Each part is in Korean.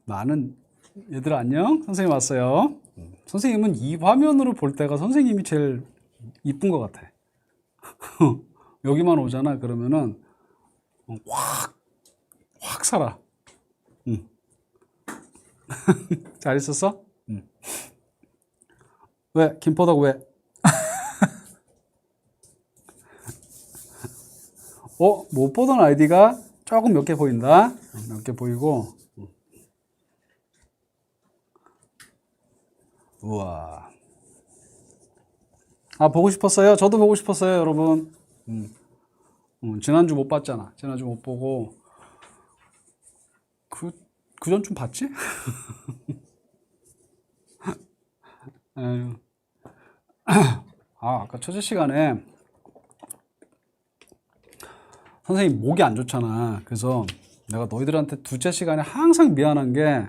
많은 얘들아 안녕. 선생님 왔어요. 선생님은 이 화면으로 볼 때가 선생님이 제일 이쁜 것 같아. 여기만 오잖아. 그러면은 확 살아. 잘 있었어? 왜? 김포덕 왜? 못 보던 아이디가 조금 몇 개 보인다. 몇 개 보이고. 우와. 아, 보고 싶었어요? 저도 보고 싶었어요, 여러분. 지난주 못 봤잖아. 지난주 못 보고. 그 전 좀 봤지? 아유. 아까 첫째 시간에 선생님 목이 안 좋잖아. 그래서 내가 너희들한테 둘째 시간에 항상 미안한 게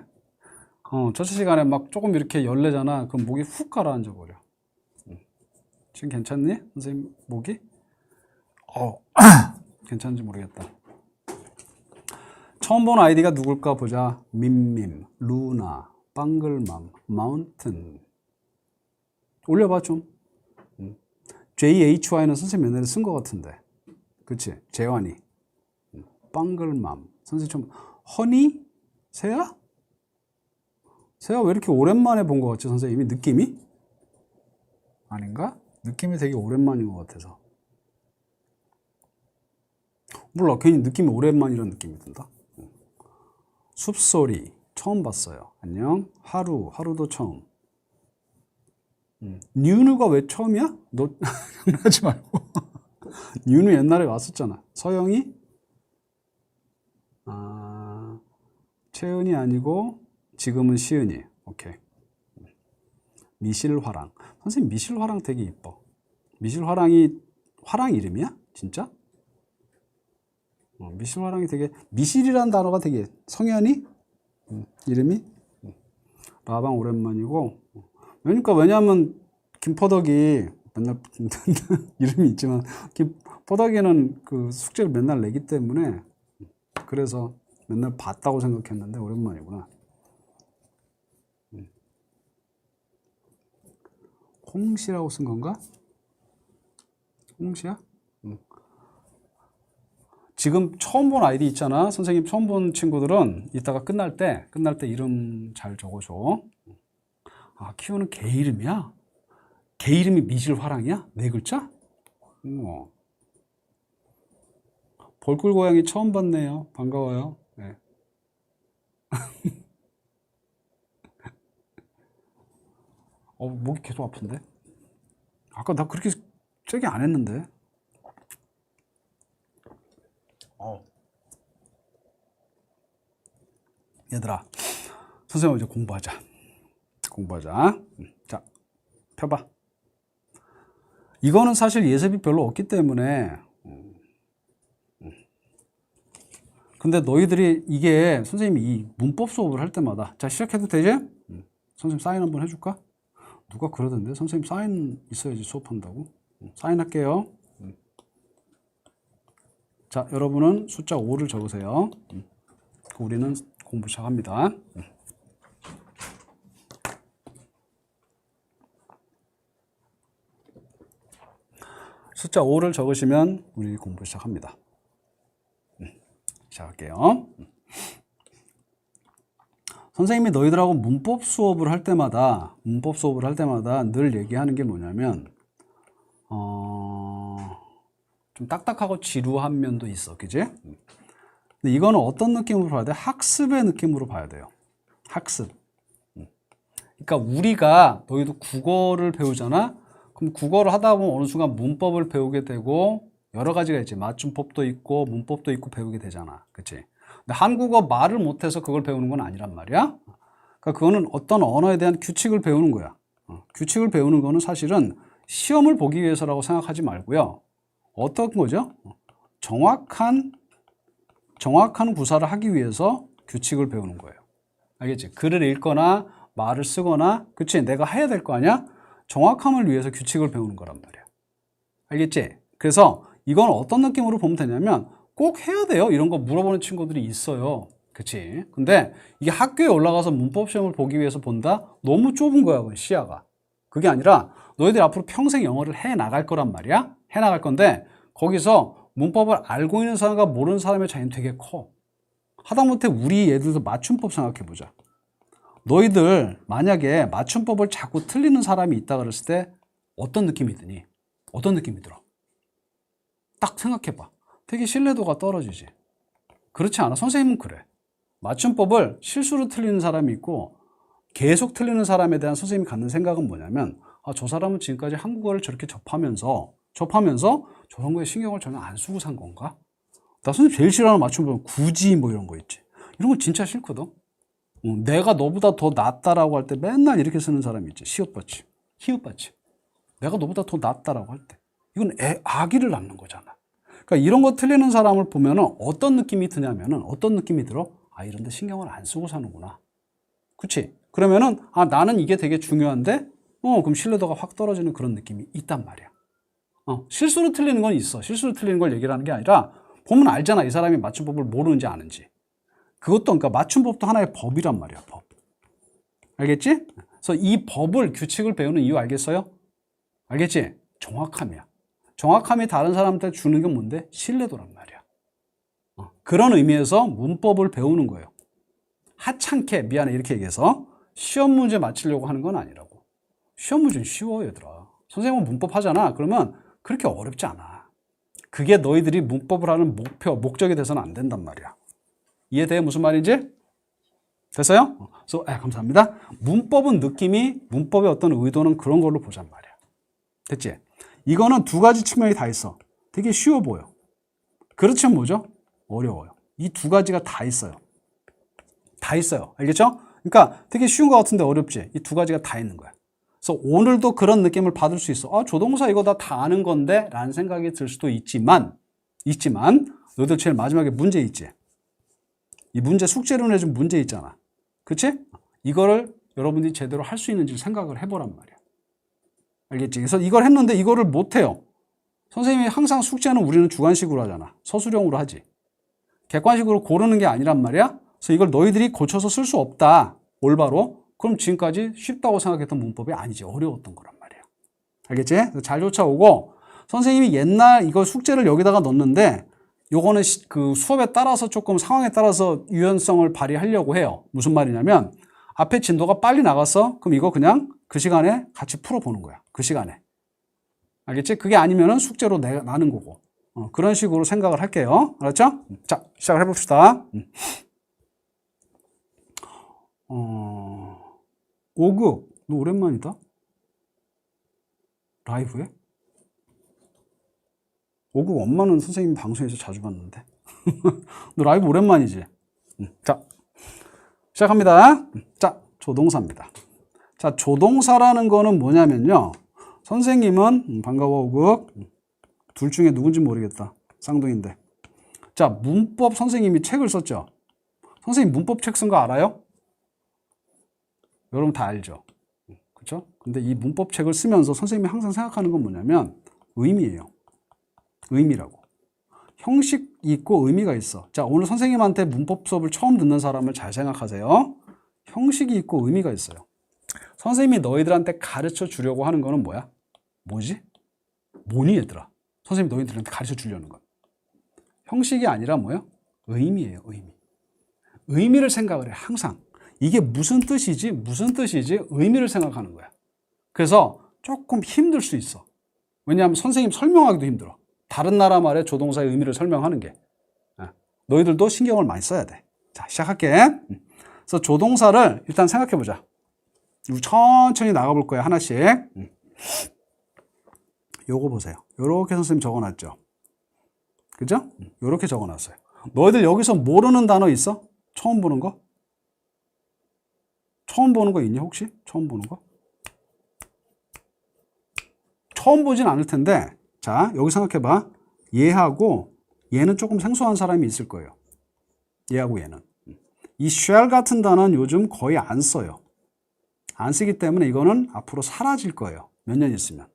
첫째 시간에 막 조금 이렇게 열내잖아. 그럼 목이 훅 가라앉아 버려. 지금 괜찮니? 선생님 목이? 괜찮은지 모르겠다. 처음 본 아이디가 누굴까 보자. 밈밈, 루나, 빵글맘, 마운튼. 올려봐 좀. JHY는 선생님 옛날에 쓴 것 같은데. 그치? 재환이. 빵글맘. 선생님 좀 허니? 새야? 새야 왜 이렇게 오랜만에 본 것 같지 선생님이? 느낌이? 아닌가? 느낌이 되게 오랜만인 것 같아서. 몰라, 괜히 느낌이 오랜만이라는 느낌이 든다. 숲소리 처음 봤어요. 안녕. 하루도 처음. 뉴누가 왜 처음이야? 너 장난하지 말고. 뉴누 옛날에 왔었잖아. 서영이? 채은이 아니고 지금은 시은이. 오케이. 미실화랑. 선생님 미실화랑 되게 이뻐. 미실화랑이 화랑 이름이야? 진짜? 미실화랑이 되게 미실이라는 단어가 되게 성현이? 이름이? 라방 오랜만이고. 그러니까 왜냐하면 김포덕이 맨날 이름이 있지만 김포덕이는 그 숙제를 맨날 내기 때문에 그래서 맨날 봤다고 생각했는데 오랜만이구나. 홍시라고 쓴 건가? 홍시야? 지금 처음 본 아이디 있잖아. 선생님 처음 본 친구들은 이따가 끝날 때 이름 잘 적어줘. 키우는 개 이름이야? 개 이름이 미실화랑이야? 네 글자? 벌꿀 고양이 처음 봤네요. 반가워요. 네. 목이 계속 아픈데? 아까 나 그렇게 세게 안 했는데? 얘들아, 선생님 이제 공부하자. 자, 펴봐. 이거는 사실 예습이 별로 없기 때문에 근데 너희들이 이게 선생님이 이 문법 수업을 할 때마다 자 시작해도 되지? 선생님 사인 한번 해줄까? 누가 그러던데 선생님 사인 있어야지 수업한다고. 사인 할게요. 자, 여러분은 숫자 5를 적으세요. 우리는 공부 시작합니다. 숫자 5를 적으시면 우리 공부 시작합니다. 시작할게요. 선생님이 너희들하고 문법 수업을 할 때마다 늘 얘기하는 게 뭐냐면 좀 딱딱하고 지루한 면도 있어. 그지? 근데 이거는 어떤 느낌으로 봐야 돼? 학습의 느낌으로 봐야 돼요. 학습. 그러니까 우리가 너희도 국어를 배우잖아. 그럼 국어를 하다 보면 어느 순간 문법을 배우게 되고 여러 가지가 있지. 맞춤법도 있고 문법도 있고 배우게 되잖아. 그치? 근데 한국어 말을 못해서 그걸 배우는 건 아니란 말이야. 그러니까 그거는 어떤 언어에 대한 규칙을 배우는 거야. 규칙을 배우는 거는 사실은 시험을 보기 위해서라고 생각하지 말고요. 어떤 거죠? 정확한 구사를 하기 위해서 규칙을 배우는 거예요. 알겠지? 글을 읽거나 말을 쓰거나, 그치? 내가 해야 될 거 아니야? 정확함을 위해서 규칙을 배우는 거란 말이야. 알겠지? 그래서 이건 어떤 느낌으로 보면 되냐면 꼭 해야 돼요. 이런 거 물어보는 친구들이 있어요. 그치? 근데 이게 학교에 올라가서 문법 시험을 보기 위해서 본다? 너무 좁은 거야, 그 시야가. 그게 아니라 너희들이 앞으로 평생 영어를 해 나갈 거란 말이야. 해 나갈 건데 거기서 문법을 알고 있는 사람과 모르는 사람의 차이는 되게 커. 하다못해 우리 얘들도 맞춤법 생각해 보자. 너희들 만약에 맞춤법을 자꾸 틀리는 사람이 있다 그랬을 때 어떤 느낌이 드니? 어떤 느낌이 들어? 딱 생각해 봐. 되게 신뢰도가 떨어지지. 그렇지 않아? 선생님은 그래. 맞춤법을 실수로 틀리는 사람이 있고 계속 틀리는 사람에 대한 선생님이 갖는 생각은 뭐냐면 저 사람은 지금까지 한국어를 저렇게 접하면서 저런 거에 신경을 전혀 안 쓰고 산 건가? 나 선생님 제일 싫어하는 맞춤법은 굳이 뭐 이런 거 있지. 이런 거 진짜 싫거든. 내가 너보다 더 낫다라고 할 때 맨날 이렇게 쓰는 사람이 있지. 시옷받침, 히읗받침. 내가 너보다 더 낫다라고 할 때. 이건 아기를 낳는 거잖아. 그러니까 이런 거 틀리는 사람을 보면은 어떤 느낌이 드냐면은 어떤 느낌이 들어? 이런 데 신경을 안 쓰고 사는구나. 그치? 그러면은 나는 이게 되게 중요한데 그럼 신뢰도가 확 떨어지는 그런 느낌이 있단 말이야. 실수로 틀리는 건 있어. 실수로 틀리는 걸 얘기를 하는 게 아니라 보면 알잖아. 이 사람이 맞춤법을 모르는지 아는지. 그것도 그러니까 맞춤법도 하나의 법이란 말이야. 법. 알겠지? 그래서 이 법을 규칙을 배우는 이유 알겠어요? 알겠지? 정확함이야. 정확함이 다른 사람한테 주는 게 뭔데? 신뢰도란 말이야. 그런 의미에서 문법을 배우는 거예요. 하찮게 미안해 이렇게 얘기해서 시험 문제 맞추려고 하는 건 아니라고. 시험 문제는 쉬워 얘들아. 선생님은 문법 하잖아. 그러면 그렇게 어렵지 않아. 그게 너희들이 문법을 하는 목적이 돼서는 안 된단 말이야. 이해돼? 무슨 말인지? 됐어요? 감사합니다. 문법은 느낌이, 문법의 어떤 의도는 그런 걸로 보잔 말이야. 됐지? 이거는 두 가지 측면이 다 있어. 되게 쉬워 보여. 그렇지만 뭐죠? 어려워요. 이 두 가지가 다 있어요. 다 있어요. 알겠죠? 그러니까 되게 쉬운 것 같은데 어렵지? 이 두 가지가 다 있는 거야. 그래서 오늘도 그런 느낌을 받을 수 있어. 조동사 이거 다 아는 건데? 라는 생각이 들 수도 있지만 너희들 제일 마지막에 문제 있지? 이 문제 숙제로 내준 문제 있잖아. 그치? 이거를 여러분들이 제대로 할 수 있는지 생각을 해보란 말이야. 알겠지? 그래서 이걸 했는데 이거를 못해요. 선생님이 항상 숙제는 우리는 주관식으로 하잖아. 서술형으로 하지. 객관식으로 고르는 게 아니란 말이야. 그래서 이걸 너희들이 고쳐서 쓸 수 없다. 올바로. 그럼 지금까지 쉽다고 생각했던 문법이 아니지. 어려웠던 거란 말이야. 알겠지? 잘 쫓아오고 선생님이 옛날 이거 숙제를 여기다가 넣는데 요거는 그 수업에 따라서 조금 상황에 따라서 유연성을 발휘하려고 해요. 무슨 말이냐면 앞에 진도가 빨리 나갔어? 그럼 이거 그냥 그 시간에 같이 풀어보는 거야. 그 시간에. 알겠지? 그게 아니면은 숙제로 나는 거고. 그런 식으로 생각을 할게요. 알았죠? 자, 시작을 해봅시다. 5급. 너 오랜만이다? 라이브에? 5급 엄마는 선생님 방송에서 자주 봤는데. 너 라이브 오랜만이지? 자, 시작합니다. 자, 조동사입니다. 자, 조동사라는 거는 뭐냐면요. 선생님은 반가워 5급. 둘 중에 누군지 모르겠다. 쌍둥이인데. 자, 문법 선생님이 책을 썼죠. 선생님 문법 책 쓴 거 알아요? 여러분 다 알죠? 그렇죠? 근데 이 문법 책을 쓰면서 선생님이 항상 생각하는 건 뭐냐면 의미예요. 의미라고. 형식이 있고 의미가 있어. 자, 오늘 선생님한테 문법 수업을 처음 듣는 사람을 잘 생각하세요. 형식이 있고 의미가 있어요. 선생님이 너희들한테 가르쳐 주려고 하는 거는 뭐야? 뭐지? 뭐니 얘들아? 선생님이 너희들한테 가르쳐 주려는 건. 형식이 아니라 뭐야? 의미예요. 의미. 의미를 생각을 해. 항상. 이게 무슨 뜻이지? 무슨 뜻이지? 의미를 생각하는 거야. 그래서 조금 힘들 수 있어. 왜냐하면 선생님 설명하기도 힘들어. 다른 나라 말의 조동사의 의미를 설명하는 게. 너희들도 신경을 많이 써야 돼. 자, 시작할게. 그래서 조동사를 일단 생각해보자. 천천히 나가볼 거야. 하나씩. 요거 보세요. 요렇게 선생님 적어놨죠. 그죠? 요렇게 적어놨어요. 너희들 여기서 모르는 단어 있어? 처음 보는 거? 처음 보는 거 있니 혹시? 처음 보는 거? 처음 보진 않을 텐데 자 여기 생각해봐. 얘하고 얘는 조금 생소한 사람이 있을 거예요. 얘하고 얘는. 이 shall 같은 단어는 요즘 거의 안 써요. 안 쓰기 때문에 이거는 앞으로 사라질 거예요. 몇 년 있으면.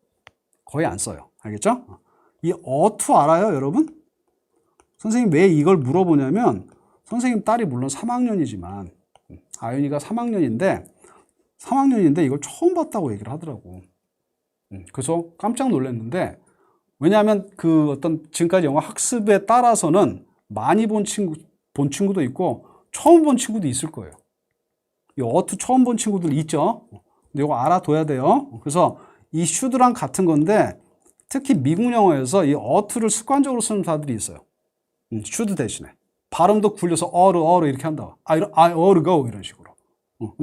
거의 안 써요. 알겠죠? 이 ought 알아요 여러분? 선생님 왜 이걸 물어보냐면 선생님 딸이 물론 3학년이지만 아윤이가 3학년인데 이걸 처음 봤다고 얘기를 하더라고. 그래서 깜짝 놀랐는데 왜냐하면 그 어떤 지금까지 영어 학습에 따라서는 많이 본 친구도 있고 처음 본 친구도 있을 거예요. 이 어투 처음 본 친구들 있죠. 근데 이거 알아둬야 돼요. 그래서 이 should랑 같은 건데 특히 미국 영어에서 이 어투를 습관적으로 쓰는 사람들이 있어요. should 대신에 발음도 굴려서 어루 이렇게 한다. I ought to go 이런 식으로.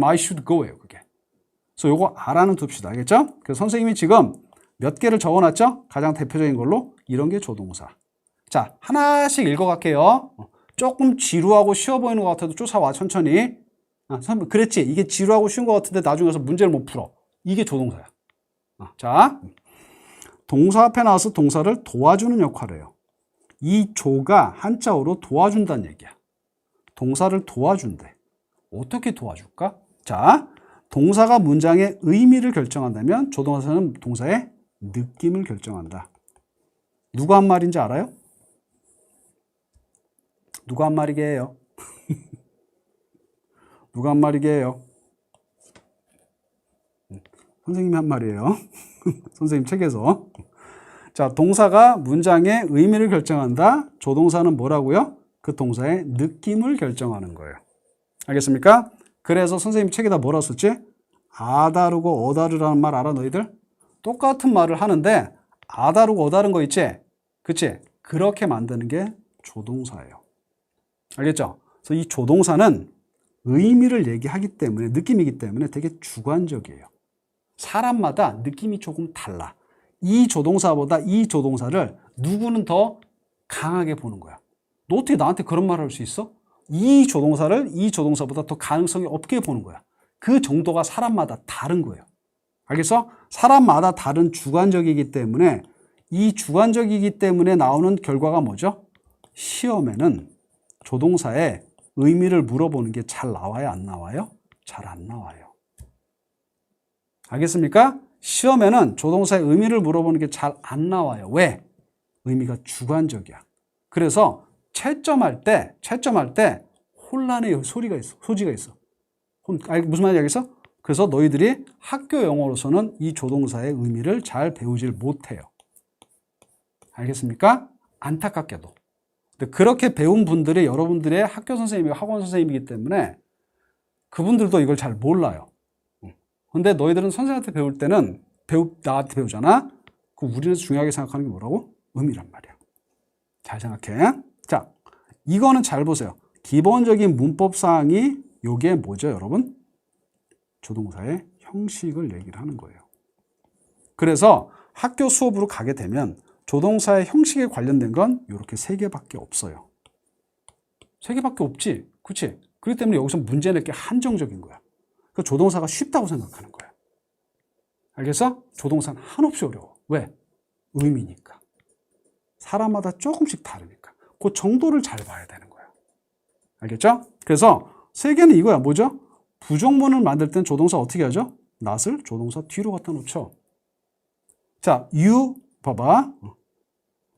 I should go예요 그게. 그래서 요거 알아는 둡시다. 알겠죠? 그래서 선생님이 지금 몇 개를 적어놨죠? 가장 대표적인 걸로 이런 게 조동사. 자, 하나씩 읽어갈게요. 조금 지루하고 쉬워 보이는 것 같아도 쫓아와 천천히. 그랬지? 이게 지루하고 쉬운 것 같은데 나중에 가서 문제를 못 풀어. 이게 조동사야. 자, 동사 앞에 나와서 동사를 도와주는 역할을 해요. 이 조가 한자어로 도와준다는 얘기야. 동사를 도와준대. 어떻게 도와줄까? 자, 동사가 문장의 의미를 결정한다면 조동사는 동사의 느낌을 결정한다. 누가 한 말인지 알아요? 누가 한 말이게 해요? 누가 한 말이게 해요? 선생님이 한 말이에요. 선생님 책에서. 자, 동사가 문장의 의미를 결정한다. 조동사는 뭐라고요? 그 동사의 느낌을 결정하는 거예요. 알겠습니까? 그래서 선생님 책에다 뭐라 썼지? 아다르고 어다르라는 말 알아 너희들? 똑같은 말을 하는데 아다르고 어다른 거 있지? 그치? 그렇게 만드는 게 조동사예요. 알겠죠? 그래서 이 조동사는 의미를 얘기하기 때문에 느낌이기 때문에 되게 주관적이에요. 사람마다 느낌이 조금 달라. 이 조동사보다 이 조동사를 누구는 더 강하게 보는 거야. 너 어떻게 나한테 그런 말을 할 수 있어? 이 조동사를 이 조동사보다 더 가능성이 없게 보는 거야. 그 정도가 사람마다 다른 거예요. 알겠어? 사람마다 다른 주관적이기 때문에 이 주관적이기 때문에 나오는 결과가 뭐죠? 시험에는 조동사의 의미를 물어보는 게 잘 나와요? 안 나와요? 잘 안 나와요. 알겠습니까? 시험에는 조동사의 의미를 물어보는 게 잘 안 나와요. 왜? 의미가 주관적이야. 그래서 채점할 때 혼란의 소지가 있어. 무슨 말인지 알겠어? 그래서 너희들이 학교 영어로서는 이 조동사의 의미를 잘 배우질 못해요. 알겠습니까? 안타깝게도. 근데 그렇게 배운 분들이 여러분들의 학교 선생님이고 학원 선생님이기 때문에 그분들도 이걸 잘 몰라요. 근데 너희들은 선생님한테 배울 때는 나한테 배우잖아? 그 우리는 중요하게 생각하는 게 뭐라고? 의미란 말이야. 잘 생각해. 자, 이거는 잘 보세요. 기본적인 문법사항이 요게 뭐죠, 여러분? 조동사의 형식을 얘기를 하는 거예요. 그래서 학교 수업으로 가게 되면 조동사의 형식에 관련된 건 이렇게 3개밖에 없어요. 3개밖에 없지. 그렇지? 그렇기 때문에 여기서 문제 낼 게 한정적인 거야. 그 조동사가 쉽다고 생각하는 거야. 알겠어? 조동사는 한없이 어려워. 왜? 의미니까. 사람마다 조금씩 다르니까. 그 정도를 잘 봐야 되는 거야. 알겠죠? 그래서 3개는 이거야. 뭐죠? 부정문을 만들 땐 조동사 어떻게 하죠? not을 조동사 뒤로 갖다 놓죠. 자, you 봐봐.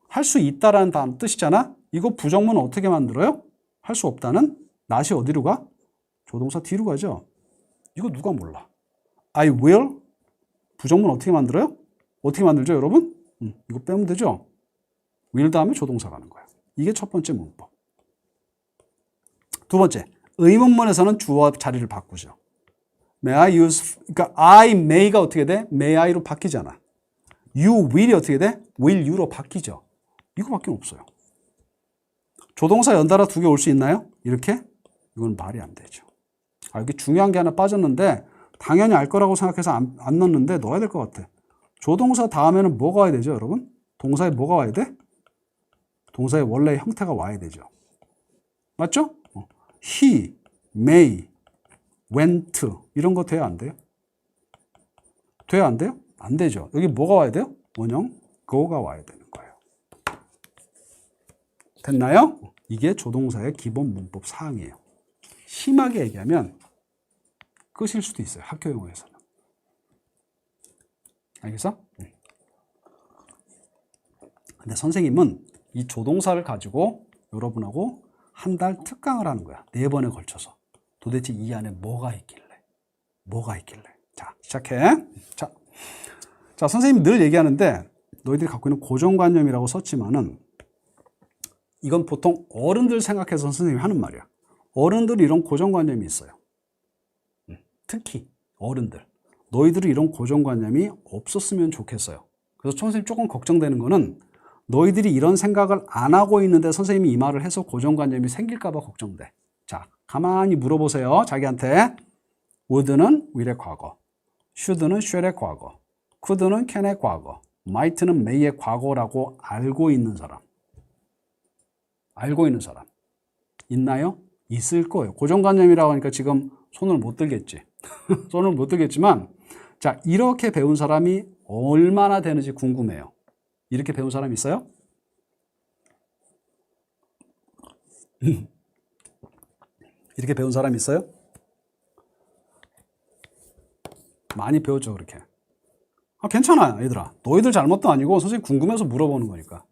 할 수 있다라는 단어 뜻이잖아. 이거 부정문 어떻게 만들어요? 할 수 없다는 not이 어디로 가? 조동사 뒤로 가죠. 이거 누가 몰라? I will 부정문 어떻게 만들어요? 어떻게 만들죠, 여러분? 이거 빼면 되죠? will 다음에 조동사 가는 거야. 이게 첫 번째 문법. 두 번째, 의문문에서는 주어 자리를 바꾸죠. May I use, 그러니까 I may가 어떻게 돼? May I로 바뀌잖아. You will이 어떻게 돼? Will you로 바뀌죠. 이거밖에 없어요. 조동사 연달아 2개 올 수 있나요? 이렇게? 이건 말이 안 되죠. 여기 중요한 게 하나 빠졌는데 당연히 알 거라고 생각해서 안 넣었는데 넣어야 될 것 같아. 조동사 다음에는 뭐가 와야 되죠, 여러분? 동사에 뭐가 와야 돼? 동사의 원래 형태가 와야 되죠. 맞죠? He, may, went 이런 거 돼야 안 돼요? 돼야 안 돼요? 안 되죠. 여기 뭐가 와야 돼요? 원형 go가 와야 되는 거예요. 됐나요? 이게 조동사의 기본 문법 사항이에요. 심하게 얘기하면 끝일 수도 있어요. 학교 용어에서는. 알겠어? 근데 선생님은 이 조동사를 가지고 여러분하고 한 달 특강을 하는 거야. 4번에 걸쳐서. 도대체 이 안에 뭐가 있길래? 자, 시작해. 자, 선생님이 늘 얘기하는데 너희들이 갖고 있는 고정관념이라고 썼지만은 이건 보통 어른들 생각해서 선생님이 하는 말이야. 어른들이 이런 고정관념이 있어요. 특히 어른들. 너희들이 이런 고정관념이 없었으면 좋겠어요. 그래서 선생님 조금 걱정되는 거는 너희들이 이런 생각을 안 하고 있는데 선생님이 이 말을 해서 고정관념이 생길까 봐 걱정돼. 자, 가만히 물어보세요. 자기한테. would는 will의 과거, should는 shall의 과거, could는 can의 과거, might는 may의 과거라고 알고 있는 사람. 있나요? 있을 거예요. 고정관념이라고 하니까 지금 손을 못 들겠지. 손을 못 들겠지만 자, 이렇게 배운 사람이 얼마나 되는지 궁금해요. 이렇게 배운 사람 있어요? 이렇게 배운 사람 있어요? 많이 배웠죠, 그렇게. 괜찮아, 얘들아. 너희들 잘못도 아니고 선생님 궁금해서 물어보는 거니까.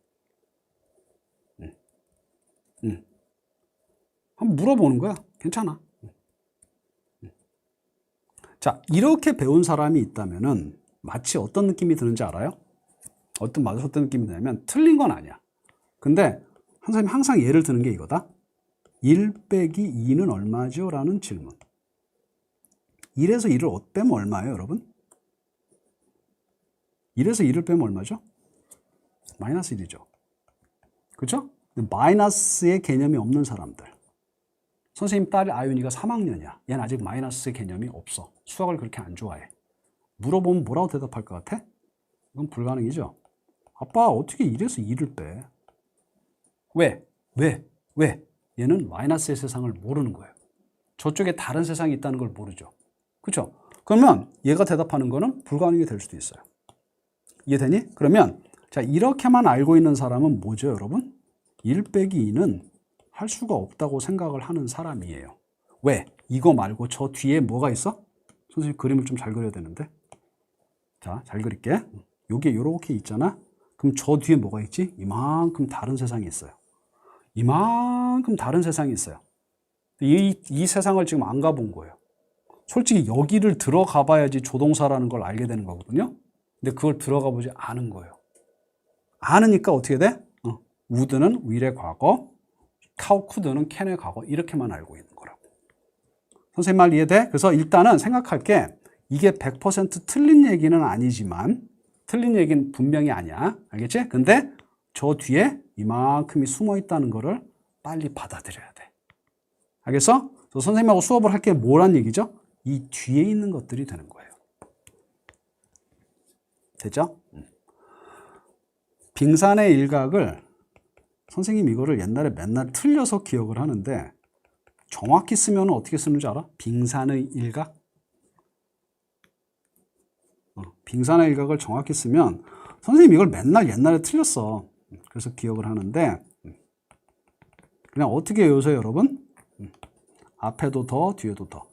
한번 물어보는 거야. 괜찮아. 자, 이렇게 배운 사람이 있다면은 마치 어떤 느낌이 드는지 알아요? 어떤 느낌이 드냐면 틀린 건 아니야. 근데 선생님이 항상 예를 드는 게 이거다. 1 빼기 2는 얼마죠? 라는 질문. 1에서 2를 빼면 얼마예요, 여러분? 1에서 2를 빼면 얼마죠? 마이너스 1이죠. 그렇죠? 마이너스의 개념이 없는 사람들. 선생님 딸 아윤이가 3학년이야. 얘는 아직 마이너스의 개념이 없어. 수학을 그렇게 안 좋아해. 물어보면 뭐라고 대답할 것 같아? 이건 불가능이죠. 아빠 어떻게 1에서 2를 빼? 왜? 얘는 마이너스의 세상을 모르는 거예요. 저쪽에 다른 세상이 있다는 걸 모르죠. 그렇죠? 그러면 얘가 대답하는 거는 불가능이 될 수도 있어요. 이해되니? 그러면 자, 이렇게만 알고 있는 사람은 뭐죠, 여러분? 1 빼기 2는 할 수가 없다고 생각을 하는 사람이에요. 왜? 이거 말고 저 뒤에 뭐가 있어? 선생님 그림을 좀 잘 그려야 되는데. 자, 잘 그릴게. 요게 요렇게 있잖아. 그럼 저 뒤에 뭐가 있지? 이만큼 다른 세상이 있어요. 이만큼 다른 세상이 있어요. 이 세상을 지금 안 가본 거예요. 솔직히 여기를 들어가 봐야지 조동사라는 걸 알게 되는 거거든요. 근데 그걸 들어가 보지 않은 거예요. 않으니까 어떻게 돼? would는 will의 과거, could는 can의 과거 이렇게만 알고 있는 거라고. 선생님 말 이해돼? 그래서 일단은 생각할게. 이게 100% 틀린 얘기는 아니지만 틀린 얘기는 분명히 아니야. 알겠지? 근데 저 뒤에 이만큼이 숨어 있다는 거를 빨리 받아들여야 돼. 알겠어? 그래서 선생님하고 수업을 할 게 뭐란 얘기죠? 이 뒤에 있는 것들이 되는 거예요. 됐죠? 빙산의 일각을 선생님 이거를 옛날에 맨날 틀려서 기억을 하는데 정확히 쓰면 어떻게 쓰는 줄 알아? 빙산의 일각? 빙산의 일각을 정확히 쓰면 선생님 이걸 맨날 옛날에 틀렸어. 그래서 기억을 하는데 그냥 어떻게 외우세요, 여러분? 앞에도 더, 뒤에도 더.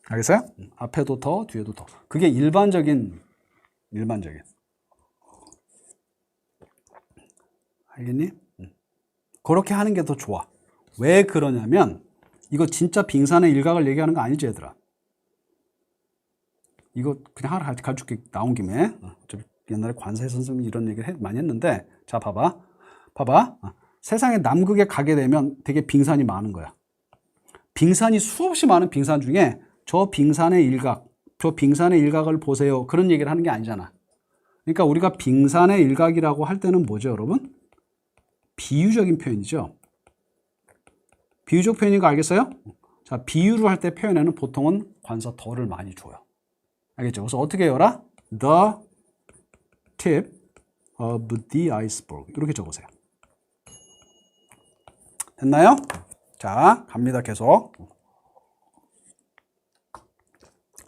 알겠어요? 앞에도 더, 뒤에도 더. 그게 일반적인. 알겠니? 그렇게 하는 게 더 좋아. 왜 그러냐면 이거 진짜 빙산의 일각을 얘기하는 거 아니지, 얘들아? 이거 그냥 하나 가르쳐줄게. 나온 김에. 옛날에 관세 선생님이 이런 얘기를 많이 했는데 자, 봐봐. 세상에 남극에 가게 되면 되게 빙산이 많은 거야. 빙산이 수없이 많은 빙산 중에 저 빙산의 일각을 보세요. 그런 얘기를 하는 게 아니잖아. 그러니까 우리가 빙산의 일각이라고 할 때는 뭐죠, 여러분? 비유적인 표현이죠. 비유적 표현인 거 알겠어요? 자, 비유를 할 때 표현에는 보통은 관사 더를 많이 줘요. 알겠죠? 그래서 어떻게 해요라? The tip of the iceberg. 이렇게 적으세요. 됐나요? 자, 갑니다. 계속.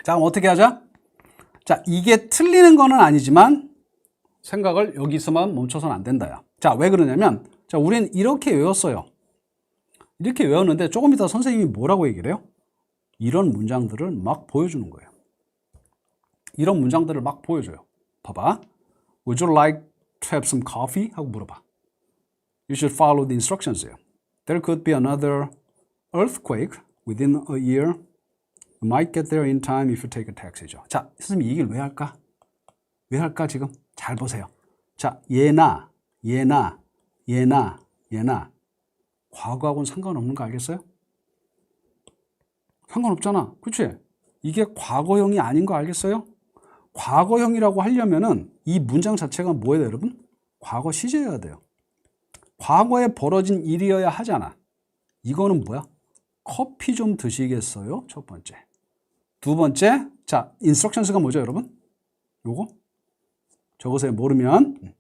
자, 그럼 어떻게 하자? 자, 이게 틀리는 거는 아니지만 생각을 여기서만 멈춰서는 안 된다야. 자, 왜 그러냐면 자, 우린 이렇게 외웠어요. 이렇게 외웠는데 조금 이따 선생님이 뭐라고 얘기를 해요? 이런 문장들을 막 보여주는 거예요. 이런 문장들을 막 보여줘요. 봐봐. Would you like to have some coffee? 하고 물어봐. You should follow the instructions here. There could be another earthquake within a year. You might get there in time if you take a taxi죠. 자, 선생님 이 얘기를 왜 할까? 왜 할까 지금? 잘 보세요. 자, 얘나 과거하고는 상관없는 거 알겠어요? 상관없잖아. 그치? 이게 과거형이 아닌 거 알겠어요? 과거형이라고 하려면은 이 문장 자체가 뭐예요, 여러분? 과거 시제여야 돼요. 과거에 벌어진 일이어야 하잖아. 이거는 뭐야? 커피 좀 드시겠어요? 첫 번째. 두 번째, 자, 인스트럭션스가 뭐죠, 여러분? 요거? 적으세요. 모르면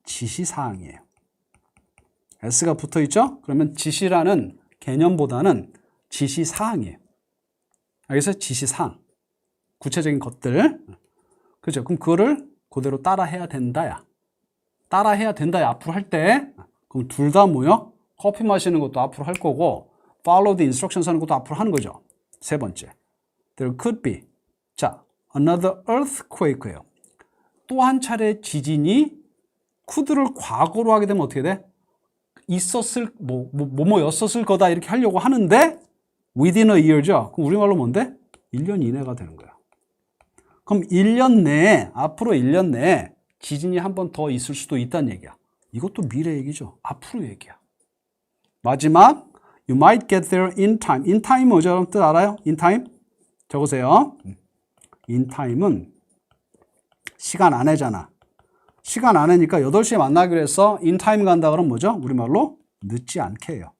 지시사항이에요. S가 붙어 있죠? 그러면 지시라는 개념보다는 지시사항이에요. 알겠어요? 지시사항. 구체적인 것들. 그죠? 그럼 그거를 그대로 따라해야 된다야. 따라해야 된다야. 앞으로 할 때. 그럼 둘 다 뭐요? 커피 마시는 것도 앞으로 할 거고 follow the instructions 하는 것도 앞으로 하는 거죠. 세 번째. There could be. 자, another earthquake예요. 또 한 차례 지진이 could를 과거로 하게 되면 어떻게 돼? 있었을 뭐였었을 거다 이렇게 하려고 하는데 within a year죠. 그럼 우리말로 뭔데? 1년 이내가 되는 거야. 그럼 1년 내에 앞으로 1년 내에 지진이 한 번 더 있을 수도 있다는 얘기야. 이것도 미래 얘기죠. 앞으로 얘기야. 마지막 you might get there in time. in time 뭐죠? 뜻 알아요? in time? 적으세요. in time은 시간 안에잖아. 시간 안에니까 8시에 만나기로 해서 in time 간다 그러면 뭐죠? 우리말로 늦지 않게 해요.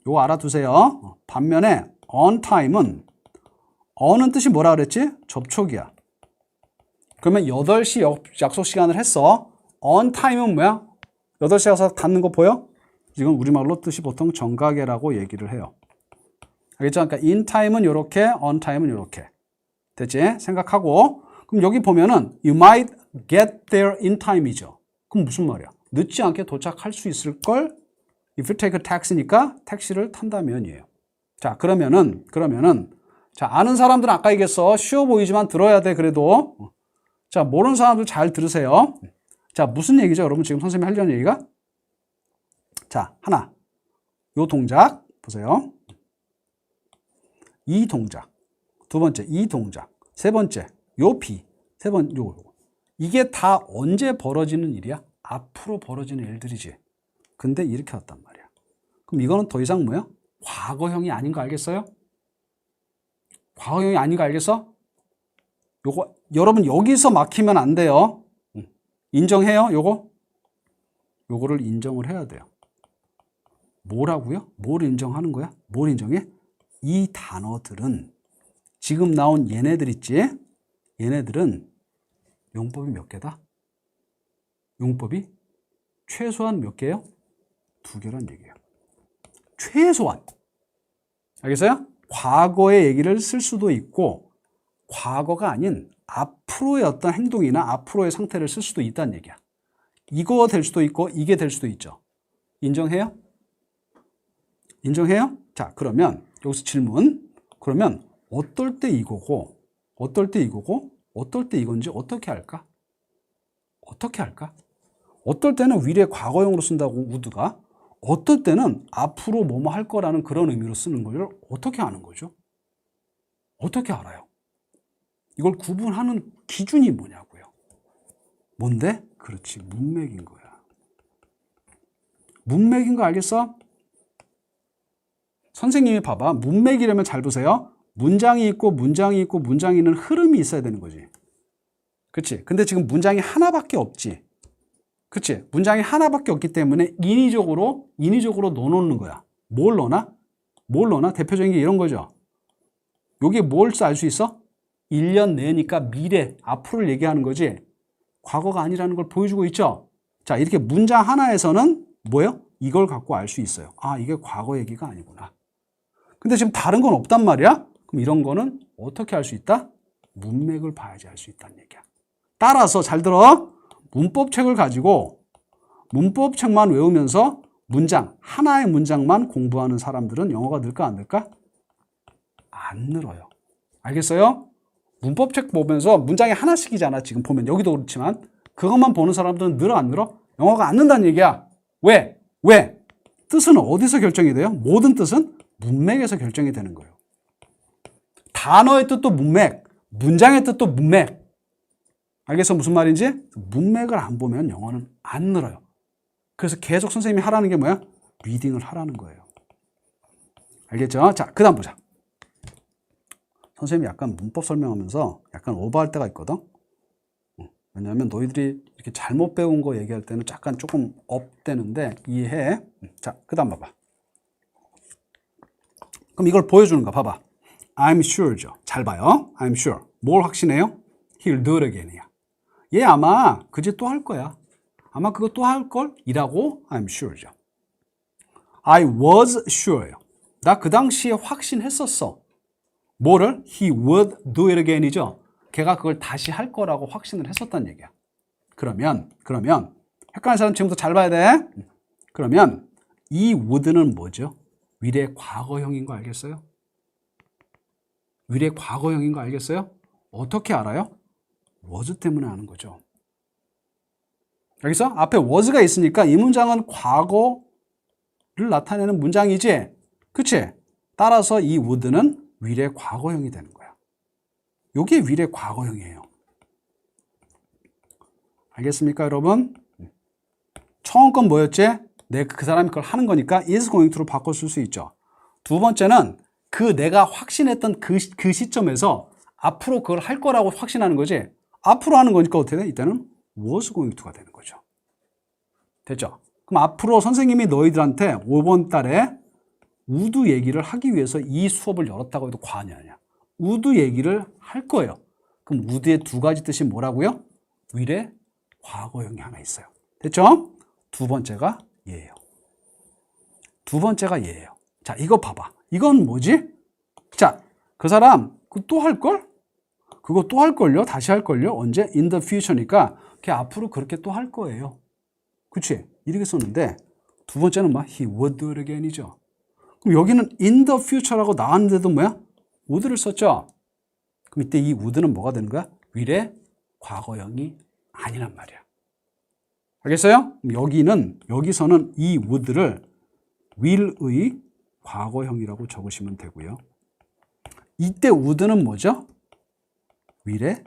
요거 알아두세요. 반면에 on time은 on은 뜻이 뭐라 그랬지? 접촉이야. 그러면 8시 약속 시간을 했어. on time은 뭐야? 8시에 가서 닿는 거 보여? 지금 우리말로 뜻이 보통 정각이라고 얘기를 해요. 알겠죠? 그러니까 in time은 요렇게, on time은 요렇게. 됐지? 생각하고. 그럼 여기 보면은 you might get there in time이죠. 그럼 무슨 말이야? 늦지 않게 도착할 수 있을 걸 if you take a taxi니까 택시를 탄다면이에요. 자, 그러면은 자, 아는 사람들은 아까 얘기했어. 쉬워 보이지만 들어야 돼. 그래도. 자, 모르는 사람들 잘 들으세요. 자, 무슨 얘기죠? 여러분 지금 선생님이 하려는 얘기가? 자, 하나. 요 동작 보세요. 이 동작. 두 번째, 이 동작. 세 번째, 요 비. 세 번째, 요거. 이게 다 언제 벌어지는 일이야? 앞으로 벌어지는 일들이지. 근데 이렇게 왔단 말이야. 그럼 이거는 더 이상 뭐야? 과거형이 아닌 거 알겠어요? 과거형이 아닌 거 알겠어? 요거, 여러분 여기서 막히면 안 돼요. 인정해요? 요거를 인정을 해야 돼요. 뭐라고요? 뭘 인정하는 거야? 뭘 인정해? 이 단어들은 지금 나온 얘네들 있지? 얘네들은 용법이 몇 개다? 용법이 최소한 몇 개예요? 2개란 얘기예요. 최소한. 알겠어요? 과거의 얘기를 쓸 수도 있고 과거가 아닌 앞으로의 어떤 행동이나 앞으로의 상태를 쓸 수도 있다는 얘기야. 이거 될 수도 있고 이게 될 수도 있죠. 인정해요? 인정해요? 자, 그러면 여기서 질문. 그러면 어떨 때 이거고 어떨 때 이거고 어떨 때 이건지 어떻게 할까? 어떻게 할까? 어떨 때는 미래 과거형으로 쓴다고 would가 어떨 때는 앞으로 뭐뭐 할 거라는 그런 의미로 쓰는 걸 어떻게 아는 거죠? 어떻게 알아요? 이걸 구분하는 기준이 뭐냐고요? 뭔데? 그렇지, 문맥인 거야. 문맥인 거 알겠어? 선생님이 봐봐. 문맥이라면 잘 보세요. 문장이 있고 문장이 있고 문장이 있는 흐름이 있어야 되는 거지. 그치? 근데 지금 문장이 하나밖에 없지. 그치? 문장이 하나밖에 없기 때문에 인위적으로 넣어놓는 거야. 뭘 넣어놔? 대표적인 게 이런 거죠. 요게 뭘 알 수 있어? 1년 내니까 미래, 앞으로를 얘기하는 거지. 과거가 아니라는 걸 보여주고 있죠. 자, 이렇게 문장 하나에서는 뭐예요? 이걸 갖고 알 수 있어요. 아, 이게 과거 얘기가 아니구나. 근데 지금 다른 건 없단 말이야? 그럼 이런 거는 어떻게 알 수 있다? 문맥을 봐야지 알 수 있다는 얘기야. 따라서 잘 들어. 문법책을 가지고 문법책만 외우면서 문장, 하나의 문장만 공부하는 사람들은 영어가 늘까 안 늘까? 안 늘어요. 알겠어요? 문법책 보면서 문장이 하나씩이잖아. 지금 보면 여기도 그렇지만 그것만 보는 사람들은 늘어 안 늘어? 영어가 안 는다는 얘기야. 왜? 왜? 뜻은 어디서 결정이 돼요? 모든 뜻은 문맥에서 결정이 되는 거예요. 단어의 뜻도 문맥, 문장의 뜻도 문맥. 알겠어? 무슨 말인지? 문맥을 안 보면 영어는 안 늘어요. 그래서 계속 선생님이 하라는 게 뭐야? 리딩을 하라는 거예요. 알겠죠? 자, 그 다음 보자. 선생님이 약간 문법 설명하면서 약간 오버할 때가 있거든? 왜냐하면 너희들이 이렇게 잘못 배운 거 얘기할 때는 약간 조금 업되는데 이해해. 자, 그 다음 봐봐. 그럼 이걸 보여주는 거 봐봐. I'm sure죠. 잘 봐요. I'm sure. 뭘 확신해요? He'll do it again이야. 얘 아마 그제 또 할 거야. 아마 그거 또 할 걸? 이라고 I'm sure죠. I was sure예요. 나 그 당시에 확신했었어. 뭐를? He would do it again이죠. 걔가 그걸 다시 할 거라고 확신을 했었다는 얘기야. 그러면 헷갈리는 사람 지금부터 잘 봐야 돼. 그러면 이 would는 뭐죠? 미래 과거형인 거 알겠어요? 미래 과거형인 거 알겠어요? 어떻게 알아요? was 때문에 아는 거죠. 여기서 앞에 was가 있으니까 이 문장은 과거를 나타내는 문장이지. 그치? 따라서 이 would는 미래 과거형이 되는 거야. 이게 미래 과거형이에요. 알겠습니까, 여러분? 처음 건 뭐였지? 그 사람이 그걸 하는 거니까 is going to로 바꿔 쓸 수 있죠. 두 번째는 내가 확신했던 그 시점에서 앞으로 그걸 할 거라고 확신하는 거지. 앞으로 하는 거니까 어떻게 돼? 이때는 was going to가 되는 거죠. 됐죠? 그럼 앞으로 선생님이 너희들한테 5번 달에 우드 얘기를 하기 위해서 이 수업을 열었다고 해도 과언이 아니야. 우드 얘기를 할 거예요. 그럼 우드의 두 가지 뜻이 뭐라고요? 미래 과거형이 하나 있어요. 됐죠? 두 번째가 얘예요. 두 번째가 얘예요. 자, 이거 봐봐. 이건 뭐지? 자, 그 사람 또 할걸? 그거 또 할걸요? 다시 할걸요? 언제? In the future니까 걔 앞으로 그렇게 또 할 거예요. 그치? 이렇게 썼는데 두 번째는 뭐? He would do it again이죠. 그럼 여기는 in the future라고 나왔는데도 뭐야? would를 썼죠? 그럼 이때 이 would는 뭐가 되는 거야? 미래 과거형이 아니란 말이야. 알겠어요? 여기서는 이 would를 will의 과거형이라고 적으시면 되고요. 이때 would는 뭐죠? will의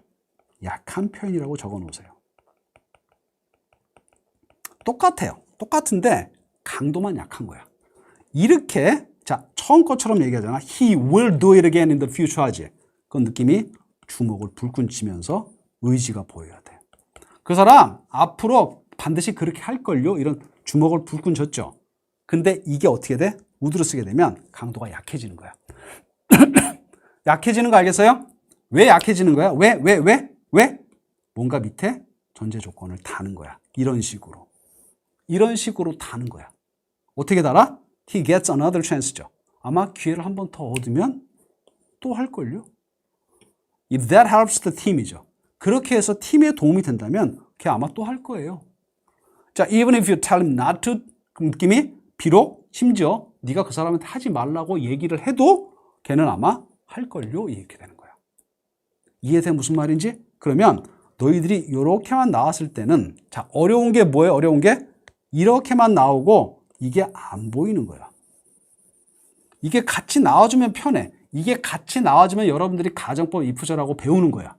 약한 표현이라고 적어 놓으세요. 똑같아요. 똑같은데 강도만 약한 거야. 이렇게 자 처음 것처럼 얘기하잖아. He will do it again in the future 하지. 그 느낌이 주먹을 불끈 쥐면서 의지가 보여야 돼. 그 사람 앞으로 반드시 그렇게 할걸요? 이런 주먹을 불끈 쥐었죠. 근데 이게 어떻게 돼? would로 쓰게 되면 강도가 약해지는 거야. 약해지는 거 알겠어요? 왜 약해지는 거야? 왜? 뭔가 밑에 전제 조건을 다는 거야. 이런 식으로 다는 거야. 어떻게 달아? He gets another chance죠. 아마 기회를 한 번 더 얻으면 또 할걸요? If that helps the team이죠. 그렇게 해서 팀에 도움이 된다면 걔 아마 또 할 거예요. 자, even if you tell him not to, 그 느낌이 비록 심지어 네가 그 사람한테 하지 말라고 얘기를 해도 걔는 아마 할걸요? 이렇게 되는 거야. 이해돼? 무슨 말인지? 그러면 너희들이 이렇게만 나왔을 때는 자, 어려운 게 뭐예요? 어려운 게 이렇게만 나오고 이게 안 보이는 거야. 이게 같이 나와주면 편해. 이게 같이 나와주면 여러분들이 가정법 if절하고 배우는 거야.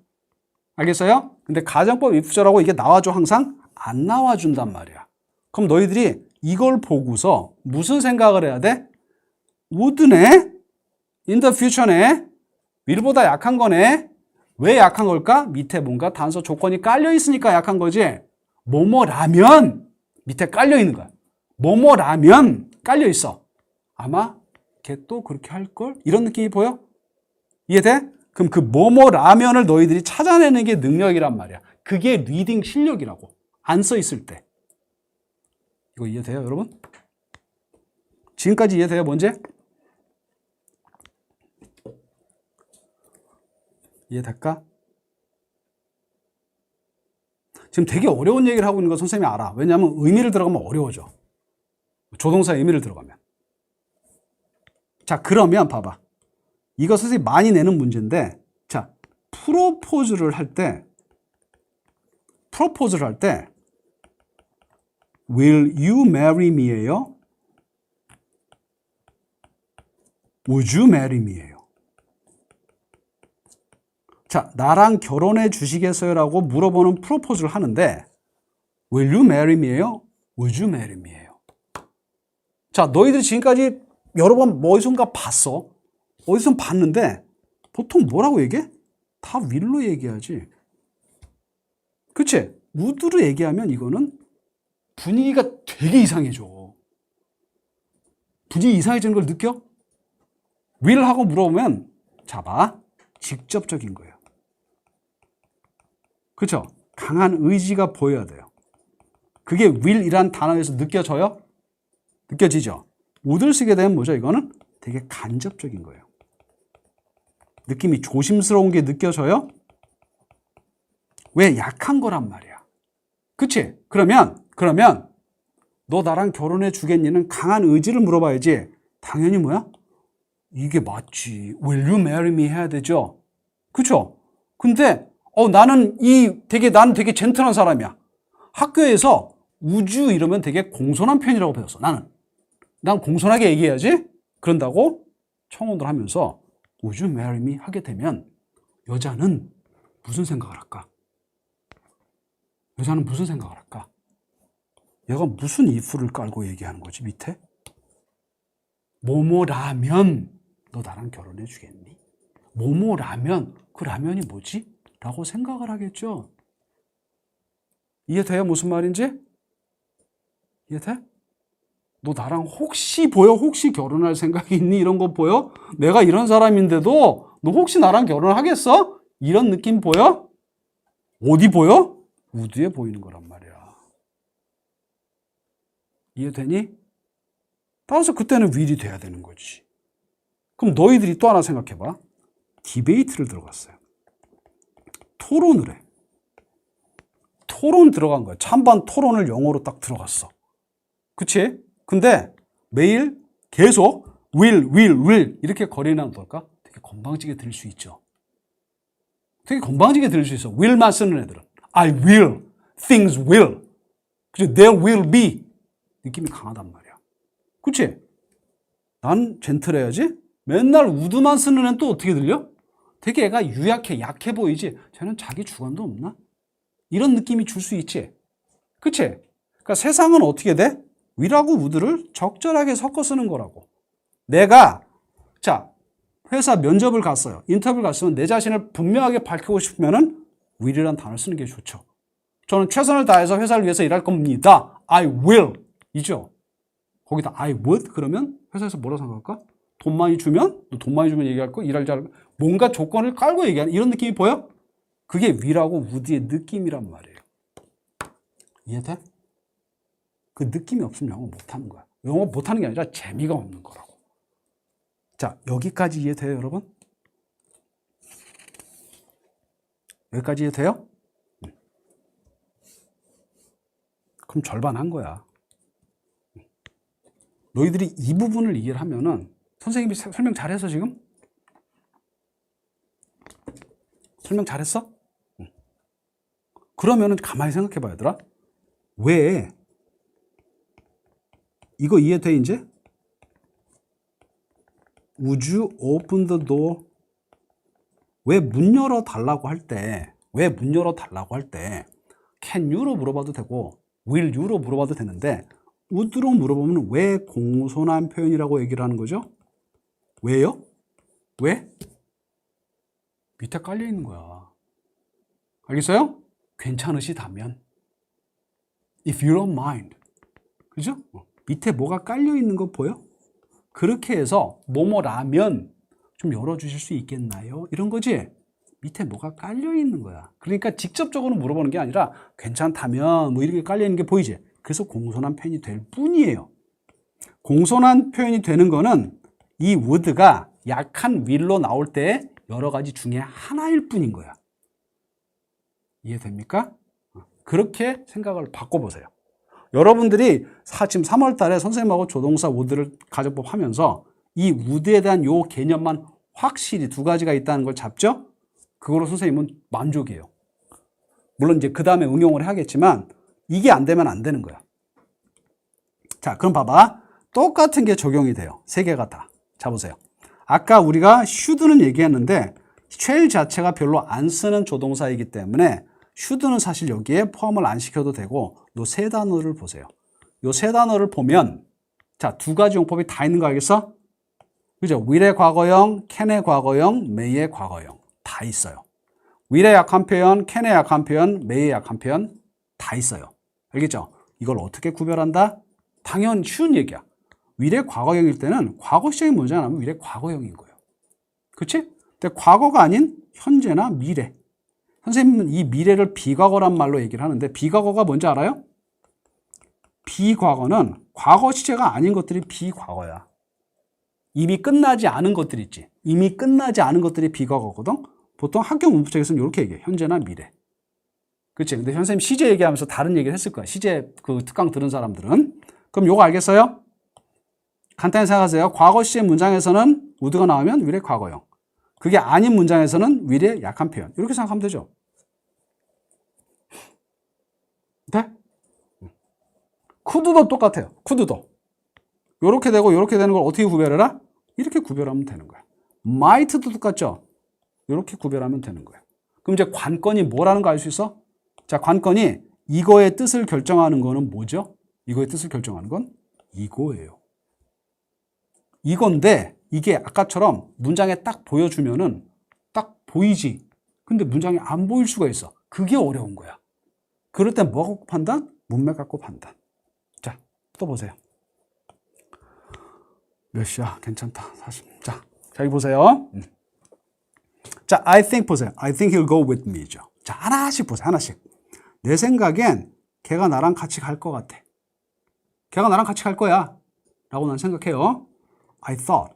알겠어요? 근데 가정법 if절하고 이게 나와줘 항상 안 나와준단 말이야. 그럼 너희들이 이걸 보고서 무슨 생각을 해야 돼? would네? in the future네? will보다 약한 거네? 왜 약한 걸까? 밑에 뭔가 단서 조건이 깔려 있으니까 약한 거지. 뭐뭐라면 밑에 깔려 있는 거야. 뭐뭐라면 깔려 있어. 아마 걔 또 그렇게 할걸? 이런 느낌이 보여? 이해돼? 그럼 그 뭐뭐라면을 너희들이 찾아내는 게 능력이란 말이야. 그게 리딩 실력이라고. 안 써 있을 때. 이거 이해돼요, 여러분? 지금까지 이해돼요, 뭔지? 이해될까? 지금 되게 어려운 얘기를 하고 있는 거 선생님이 알아. 왜냐하면 의미를 들어가면 어려워져. 조동사의 의미를 들어가면. 자, 그러면 봐봐. 이거 선생님이 많이 내는 문제인데, 자, 프로포즈를 할 때, Will you marry me예요? Would you marry me예요? 자, 나랑 결혼해 주시겠어요? 라고 물어보는 프로포즈를 하는데 Will you marry me예요? Would you marry me예요? 자, 너희들이 지금까지 여러 번 어디선가 봤어. 어디선 봤는데 보통 뭐라고 얘기해? 다 will로 얘기하지. 그치? would로 얘기하면 이거는 분위기가 되게 이상해져. 분위기 이상해지는 걸 느껴? will하고 물어보면 잡아. 직접적인 거예요. 그렇죠? 강한 의지가 보여야 돼요. 그게 will이란 단어에서 느껴져요? 느껴지죠? would를 쓰게 되면 뭐죠? 이거는 되게 간접적인 거예요. 느낌이 조심스러운 게 느껴져요? 왜? 약한 거란 말이야. 그치? 그러면 너 나랑 결혼해 주겠니는 강한 의지를 물어봐야지. 당연히 뭐야? 이게 맞지. Will you marry me 해야 되죠? 그쵸? 근데 나는 되게 젠틀한 사람이야. 학교에서 우주 이러면 되게 공손한 편이라고 배웠어. 난 공손하게 얘기해야지. 그런다고 청혼을 하면서 Would you marry me 하게 되면 여자는 무슨 생각을 할까? 여자는 무슨 생각을 할까? 얘가 무슨 if를 깔고 얘기하는 거지 밑에? 뭐뭐라면 너 나랑 결혼해 주겠니? 뭐뭐라면 그 라면이 뭐지? 라고 생각을 하겠죠. 이해돼요? 무슨 말인지? 이해돼? 너 나랑 혹시 보여? 혹시 결혼할 생각이 있니? 이런 거 보여? 내가 이런 사람인데도 너 혹시 나랑 결혼하겠어? 이런 느낌 보여? 어디 보여? 우드에 보이는 거란 말이야. 이해되니? 따라서 그때는 will이 돼야 되는 거지. 그럼 너희들이 또 하나 생각해봐. 디베이트를 들어갔어요. 토론을 해. 토론 들어간 거야. 찬반 토론을 영어로 딱 들어갔어. 그치? 근데 매일 계속 will 이렇게 거리는 어떨까? 되게 건방지게 들릴 수 있죠. 되게 건방지게 들릴 수 있어. will만 쓰는 애들은. I will, things will. 그치? There will be. 느낌이 강하단 말이야. 그치? 난 젠틀해야지? 맨날 would만 쓰는 애는 또 어떻게 들려? 되게 애가 약해 보이지? 쟤는 자기 주관도 없나? 이런 느낌이 줄 수 있지? 그치? 그러니까 세상은 어떻게 돼? will하고 would를 적절하게 섞어 쓰는 거라고. 내가 회사 면접을 갔어요. 인터뷰를 갔으면 내 자신을 분명하게 밝히고 싶으면은 will이라는 단어를 쓰는 게 좋죠. 저는 최선을 다해서 회사를 위해서 일할 겁니다. I will 이죠. 거기다 I would 그러면 회사에서 뭐라고 생각할까? 돈 많이 주면 얘기할 거, 일할 잘 뭔가 조건을 깔고 얘기하는 이런 느낌이 보여? 그게 will하고 would의 느낌이란 말이에요. 이해돼? 그 느낌이 없으면 영어 못하는 거야. 영어 못하는 게 아니라 재미가 없는 거라고. 자, 여기까지 이해돼요, 여러분? 여기까지 이해돼요? 그럼 절반 한 거야. 너희들이 이 부분을 이해를 하면은 선생님이 설명 잘해서 지금? 설명 잘했어? 그러면은 가만히 생각해 봐야 되더라. 왜 이거 이해돼 이제? Would you open the door? 왜 문 열어 달라고 할 때 can you로 물어봐도 되고 will you로 물어봐도 되는데 would로 물어보면 왜 공손한 표현이라고 얘기를 하는 거죠? 왜요? 왜? 밑에 깔려 있는 거야. 알겠어요? 괜찮으시다면 if you don't mind. 그죠? 밑에 뭐가 깔려 있는 거 보여? 그렇게 해서 뭐뭐라면 좀 열어주실 수 있겠나요? 이런 거지. 밑에 뭐가 깔려 있는 거야. 그러니까 직접적으로 물어보는 게 아니라 괜찮다면 뭐 이렇게 깔려 있는 게 보이지. 그래서 공손한 표현이 될 뿐이에요. 공손한 표현이 되는 거는 이 would가 약한 will로 나올 때 여러 가지 중에 하나일 뿐인 거야. 이해됩니까? 그렇게 생각을 바꿔보세요. 여러분들이 지금 3월 달에 선생님하고 조동사 would를 가정법 하면서 이 would에 대한 요 개념만 확실히 두 가지가 있다는 걸 잡죠? 그거로 선생님은 만족이에요. 물론 이제 그 다음에 응용을 해야겠지만 이게 안 되면 안 되는 거야. 자, 그럼 봐봐. 똑같은 게 적용이 돼요. 세 개가 다. 자, 보세요. 아까 우리가 should는 얘기했는데 shall 자체가 별로 안 쓰는 조동사이기 때문에 should는 사실 여기에 포함을 안 시켜도 되고 요 세 단어를 보세요. 요 세 단어를 보면 자, 두 가지 용법이 다 있는 거 알겠어? 그죠? will의 과거형, can의 과거형, may의 과거형 다 있어요. will의 약한 표현, can의 약한 표현, may의 약한 표현 다 있어요. 알겠죠? 이걸 어떻게 구별한다? 당연 쉬운 얘기야. will의 과거형일 때는 과거 시제이 뭔지 아면 will의 과거형인 거예요. 그렇지? 근데 과거가 아닌 현재나 미래. 선생님은 이 미래를 비과거란 말로 얘기를 하는데 비과거가 뭔지 알아요? 비과거는 과거 시제가 아닌 것들이 비과거야. 이미 끝나지 않은 것들 있지. 이미 끝나지 않은 것들이 비과거거든. 보통 학교 문법책에서는 이렇게 얘기해. 현재나 미래. 그렇지? 근데 선생님 시제 얘기하면서 다른 얘기를 했을 거야. 시제 그 특강 들은 사람들은. 그럼 요거 알겠어요? 간단히 생각하세요. 과거 시제 문장에서는 would가 나오면 will의 과거형. 그게 아닌 문장에서는 will의 약한 표현. 이렇게 생각하면 되죠. 네? could도 똑같아요. could도. 요렇게 되고 요렇게 되는 걸 어떻게 구별해라? 이렇게 구별하면 되는 거야. might도 똑같죠? 요렇게 구별하면 되는 거야. 그럼 이제 관건이 뭐라는 거 알 수 있어? 자, 관건이 이거의 뜻을 결정하는 거는 뭐죠? 이거의 뜻을 결정하는 건 이거예요. 이건데 이게 아까처럼 문장에 딱 보여주면은 딱 보이지. 근데 문장이 안 보일 수가 있어. 그게 어려운 거야. 그럴 땐 뭐 갖고 판단? 문맥 갖고 판단. 자, 또 보세요. 몇 시야? 괜찮다. 40. 자, 여기 보세요. 자, I think 보세요. I think he'll go with me죠. 자, 하나씩 보세요. 하나씩. 내 생각엔 걔가 나랑 같이 갈 것 같아. 걔가 나랑 같이 갈 거야. 라고 난 생각해요. I thought.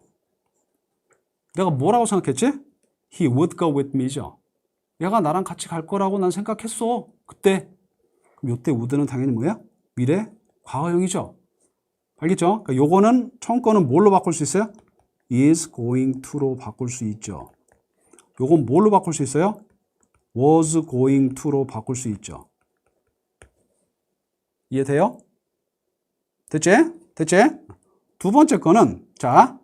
내가 뭐라고 생각했지? He would go with me죠. 얘가 나랑 같이 갈 거라고 난 생각했어. 그때. 그럼 요때 would는 당연히 뭐야? 미래 과거형이죠. 알겠죠? 그러니까 요거는 처음 거는 뭘로 바꿀 수 있어요? is going to로 바꿀 수 있죠. 요건 뭘로 바꿀 수 있어요? was going to로 바꿀 수 있죠. 이해돼요? 됐지? 됐지? 두 번째 거는 자,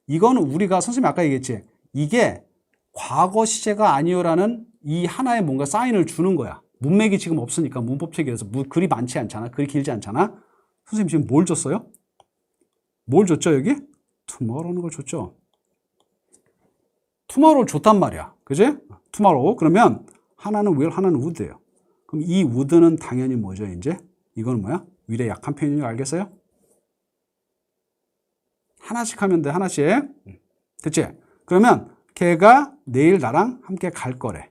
이거는 우리가 선생님이 아까 얘기했지. 이게 과거 시제가 아니요라는 이 하나의 뭔가 사인을 주는 거야. 문맥이 지금 없으니까 문법책에서 글이 많지 않잖아. 글이 길지 않잖아. 선생님 지금 뭘 줬어요? 뭘 줬죠 여기? tomorrow라는 걸 줬죠. tomorrow 줬단 말이야. 그지? tomorrow. 그러면 하나는 will, 하나는 would예요. 그럼 이 would는 당연히 뭐죠 이제? 이거는 뭐야? will의 약한 표현인 거 알겠어요? 하나씩 하면 돼. 하나씩. 됐지? 그러면 걔가 내일 나랑 함께 갈 거래.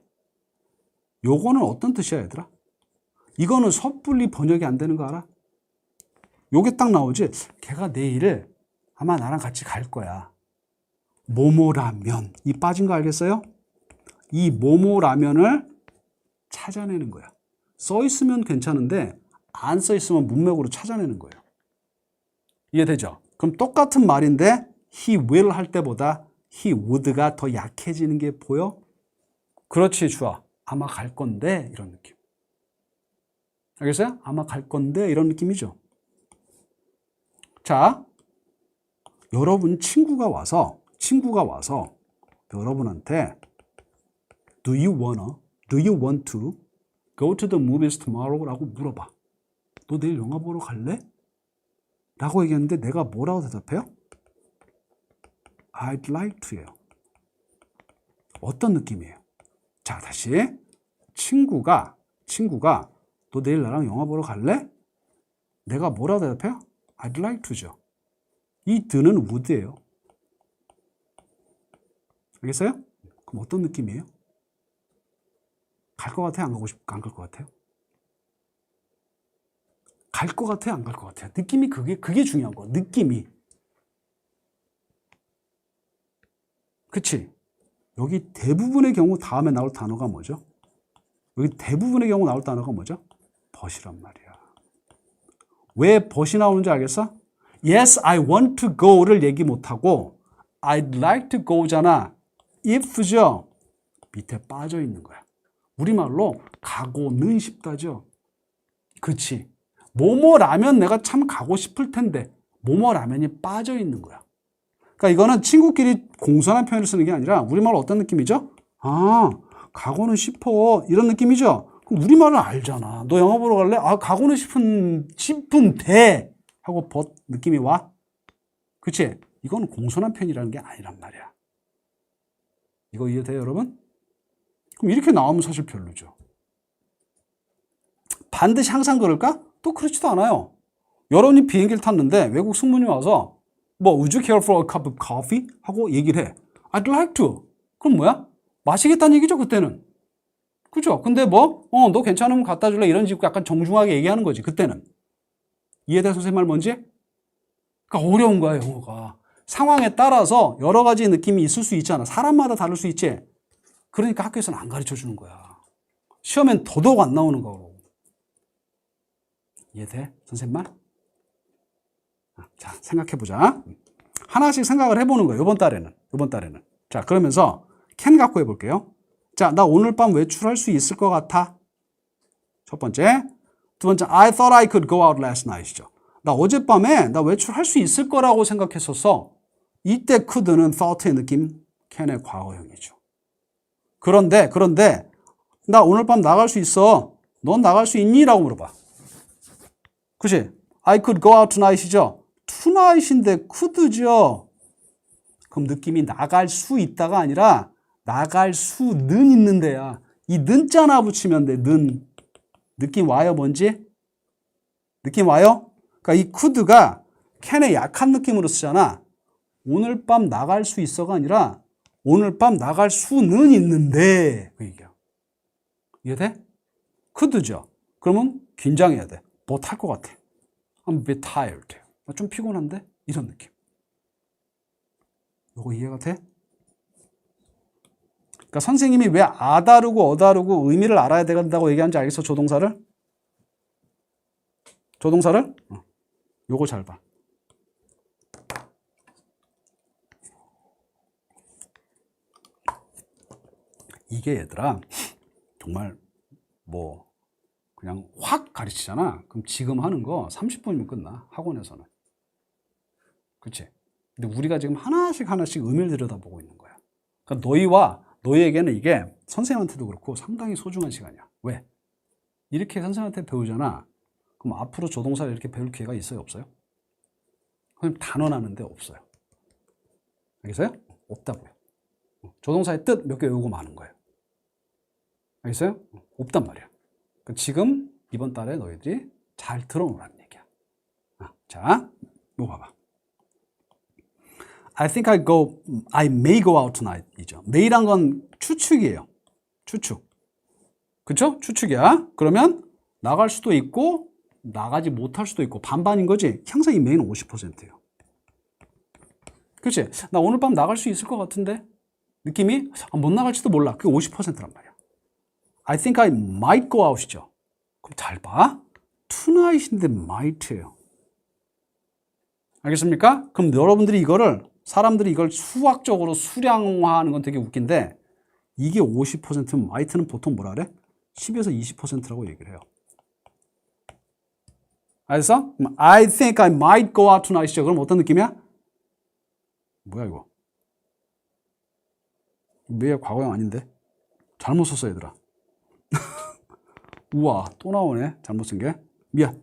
요거는 어떤 뜻이야 얘들아? 이거는 섣불리 번역이 안 되는 거 알아? 요게 딱 나오지? 걔가 내일 아마 나랑 같이 갈 거야. 모모라면. 이 빠진 거 알겠어요? 이 모모라면을 찾아내는 거야. 써 있으면 괜찮은데 안 써 있으면 문맥으로 찾아내는 거예요. 이해되죠? 그럼 똑같은 말인데 he will 할 때보다 he would가 더 약해지는 게 보여? 그렇지, 주아. 아마 갈 건데 이런 느낌. 알겠어요? 아마 갈 건데 이런 느낌이죠. 자, 여러분 친구가 와서 여러분한테 Do you want to go to the movies tomorrow? 라고 물어봐. 너 내일 영화 보러 갈래? 라고 얘기했는데 내가 뭐라고 대답해요? I'd like to예요. 어떤 느낌이에요? 자, 다시 친구가 너 내일 나랑 영화 보러 갈래? 내가 뭐라고 대답해요? I'd like to죠. 이 드는 would예요. 알겠어요? 그럼 어떤 느낌이에요? 갈 것 같아요? 안 가고 안 갈 것 같아요? 갈 것 같아요? 안 갈 것 같아요? 느낌이 그게 중요한 거야. 느낌이. 그치? 여기 대부분의 경우 다음에 나올 단어가 뭐죠? 여기 대부분의 경우 나올 단어가 뭐죠? but이란 말이야. 왜 but이 나오는지 알겠어? Yes, I want to go를 얘기 못하고 I'd like to go잖아. if죠? 밑에 빠져 있는 거야. 우리말로 가고는 싶다죠. 그치? 뭐뭐라면 내가 참 가고 싶을 텐데 뭐뭐라면이 빠져 있는 거야. 그러니까 이거는 친구끼리 공손한 표현을 쓰는 게 아니라 우리말로 어떤 느낌이죠? 아, 가고는 싶어. 이런 느낌이죠? 그럼 우리말을 알잖아. 너 영화 보러 갈래? 아, 가고는 싶은데 하고 but 느낌이 와? 그치? 이건 공손한 표현이라는 게 아니란 말이야. 이거 이해돼요, 여러분? 그럼 이렇게 나오면 사실 별로죠. 반드시 항상 그럴까? 또 그렇지도 않아요. 여러분이 비행기를 탔는데 외국 승무원이 와서 뭐 Would you care for a cup of coffee? 하고 얘기를 해. I'd like to. 그럼 뭐야? 마시겠다는 얘기죠, 그때는. 그죠? 근데 뭐 너 괜찮으면 갖다 줄래? 이런 식으로 약간 정중하게 얘기하는 거지, 그때는. 이해돼, 선생님 말 뭔지? 그러니까 어려운 거야, 영어가. 상황에 따라서 여러 가지 느낌이 있을 수 있잖아. 사람마다 다를 수 있지. 그러니까 학교에서는 안 가르쳐 주는 거야. 시험엔 더더욱 안 나오는 거고. 이해돼? 선생님 말? 자, 생각해보자. 하나씩 생각을 해보는 거예요. 이번 달에는. 자, 그러면서 can 갖고 해볼게요. 자, 나 오늘 밤 외출할 수 있을 것 같아. 첫 번째. 두 번째, I thought I could go out last night이죠. 나 어젯밤에 나 외출할 수 있을 거라고 생각했었어. 이때 could는 thought의 느낌, can의 과거형이죠. 그런데 나 오늘 밤 나갈 수 있어. 넌 나갈 수 있니? 라고 물어봐. 그치? I could go out tonight이죠. tonight인데 could죠. 그럼 느낌이 나갈 수 있다가 아니라 나갈 수는 있는데야. 이 는자나 붙이면 돼. 는. 느낌 와요, 뭔지? 느낌 와요? 그러니까 이 could가 can의 약한 느낌으로 쓰잖아. 오늘 밤 나갈 수 있어가 아니라 오늘 밤 나갈 수는 있는데 그 얘기야. 이해돼? could죠. 그러면 긴장해야 돼. 못할 것 같아. I'm a bit tired. 좀 피곤한데? 이런 느낌. 이거 이해가 돼? 그러니까 선생님이 왜 아다르고 어다르고 의미를 알아야 된다고 얘기하는지 알겠어? 조동사를? 요거 잘 봐. 이게 얘들아 정말 뭐 그냥 확 가르치잖아. 그럼 지금 하는 거 30분이면 끝나. 학원에서는. 그치? 근데 우리가 지금 하나씩 의미를 들여다보고 있는 거야. 그러니까 너희에게는 이게 선생님한테도 그렇고 상당히 소중한 시간이야. 왜? 이렇게 선생님한테 배우잖아. 그럼 앞으로 조동사를 이렇게 배울 기회가 있어요? 없어요? 그럼 단언하는데 없어요. 알겠어요? 없다고요. 조동사의 뜻 몇 개 외우고 마는 거예요. 알겠어요? 없단 말이야. 지금 이번 달에 너희들이 잘 들어놓으라는 얘기야. 자, 이거 봐봐. I think I may go out tonight 이죠. may란 건 추측이에요. 추측. 그쵸? 추측이야. 그러면 나갈 수도 있고 나가지 못할 수도 있고 반반인 거지. 항상 이 may는 50%예요. 그치? 나 오늘 밤 나갈 수 있을 것 같은데 느낌이 못 나갈지도 몰라. 그게 50%란 말이야. I think I might go out이죠. 그럼 잘 봐. tonight인데 might예요. 알겠습니까? 그럼 여러분들이 사람들이 이걸 수학적으로 수량화하는 건 되게 웃긴데 이게 50%면 might는 보통 뭐라 그래? 10에서 20%라고 얘기를 해요. 알겠어? I think I might go out tonight이죠. 그럼 어떤 느낌이야? 뭐야 이거? 왜 과거형 아닌데? 잘못 썼어 얘들아. 우와 또 나오네. 잘못 쓴 게. 미안.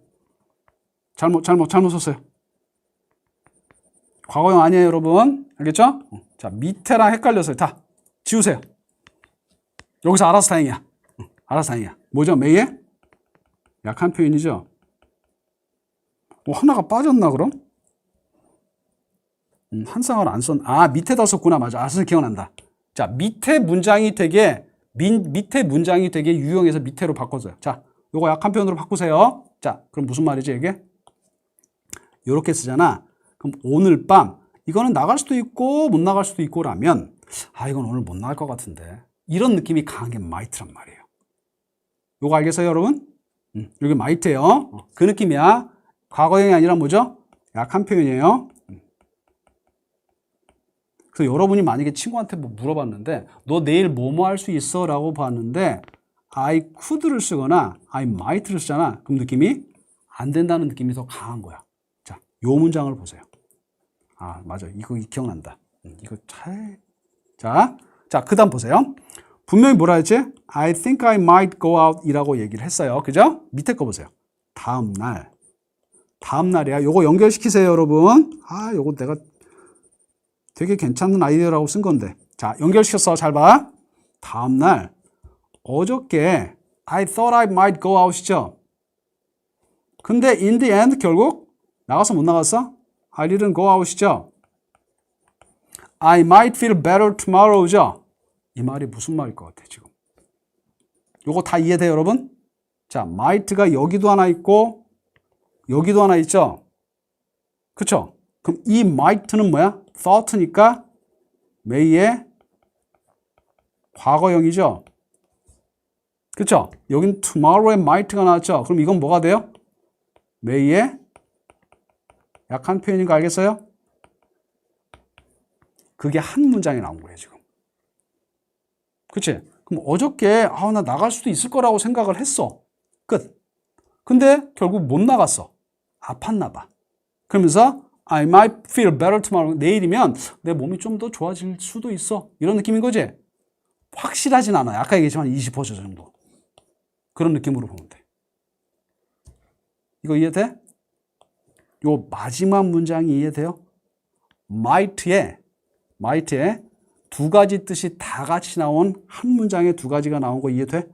잘못 썼어요. 과거형 아니에요 여러분. 알겠죠? 자 밑에랑 헷갈렸어요. 다 지우세요. 여기서 알아서 다행이야. 알아서 다행이야. 뭐죠? may에? 약한 표현이죠. 뭐 하나가 빠졌나 그럼? 한 쌍을 안 썼. 밑에다 썼구나. 맞아. 선생님 기억난다. 자 밑에 문장이 되게 유형해서 밑에로 바꿔줘요. 자 요거 약한 표현으로 바꾸세요. 자 그럼 무슨 말이지 이게? 요렇게 쓰잖아. 그럼 오늘 밤 이거는 나갈 수도 있고 못 나갈 수도 있고 라면 이건 오늘 못 나갈 것 같은데 이런 느낌이 강한 게 might란 말이에요. 요거 알겠어요 여러분? 이게 might예요. 그 느낌이야. 과거형이 아니라 뭐죠? 약한 표현이에요. 그래서 여러분이 만약에 친구한테 뭐 물어봤는데 너 내일 뭐뭐 할 수 있어? 라고 봤는데 I could를 쓰거나 I might를 쓰잖아. 그럼 느낌이 안 된다는 느낌이 더 강한 거야. 자, 요 문장을 보세요. 아, 맞아. 이거 기억난다. 이거 잘. 자, 그 다음 보세요. 분명히 뭐라 했지? I think I might go out 이라고 얘기를 했어요. 그죠? 밑에 거 보세요. 다음날. 다음날이야. 요거 연결시키세요, 여러분. 아, 요거 내가 되게 괜찮은 아이디어라고 쓴 건데. 자, 연결시켰어. 잘 봐. 다음날. 어저께 I thought I might go out이죠. 근데 in the end 결국 나가서 못 나갔어? I didn't go out이죠. I might feel better tomorrow죠. 이 말이 무슨 말일 것 같아 지금? 요거 다 이해돼요 여러분? 자, might가 여기도 하나 있고 여기도 하나 있죠? 그쵸? 그럼 이 might는 뭐야? thought니까 may의 과거형이죠? 그쵸? 여긴 tomorrow의 might가 나왔죠? 그럼 이건 뭐가 돼요? may의 약한 표현인 거 알겠어요? 그게 한 문장에 나온 거예요 지금. 그치? 그럼 어저께 나 나갈 수도 있을 거라고 생각을 했어. 끝. 근데 결국 못 나갔어. 아팠나 봐. 그러면서 I might feel better tomorrow. 내일이면 내 몸이 좀 더 좋아질 수도 있어. 이런 느낌인 거지? 확실하진 않아요. 아까 얘기했지만 20% 정도. 그런 느낌으로 보면 돼. 이거 이해돼? 요 마지막 문장이 이해돼요? might의 두 가지 뜻이 다 같이 나온 한 문장에 두 가지가 나온 거 이해돼?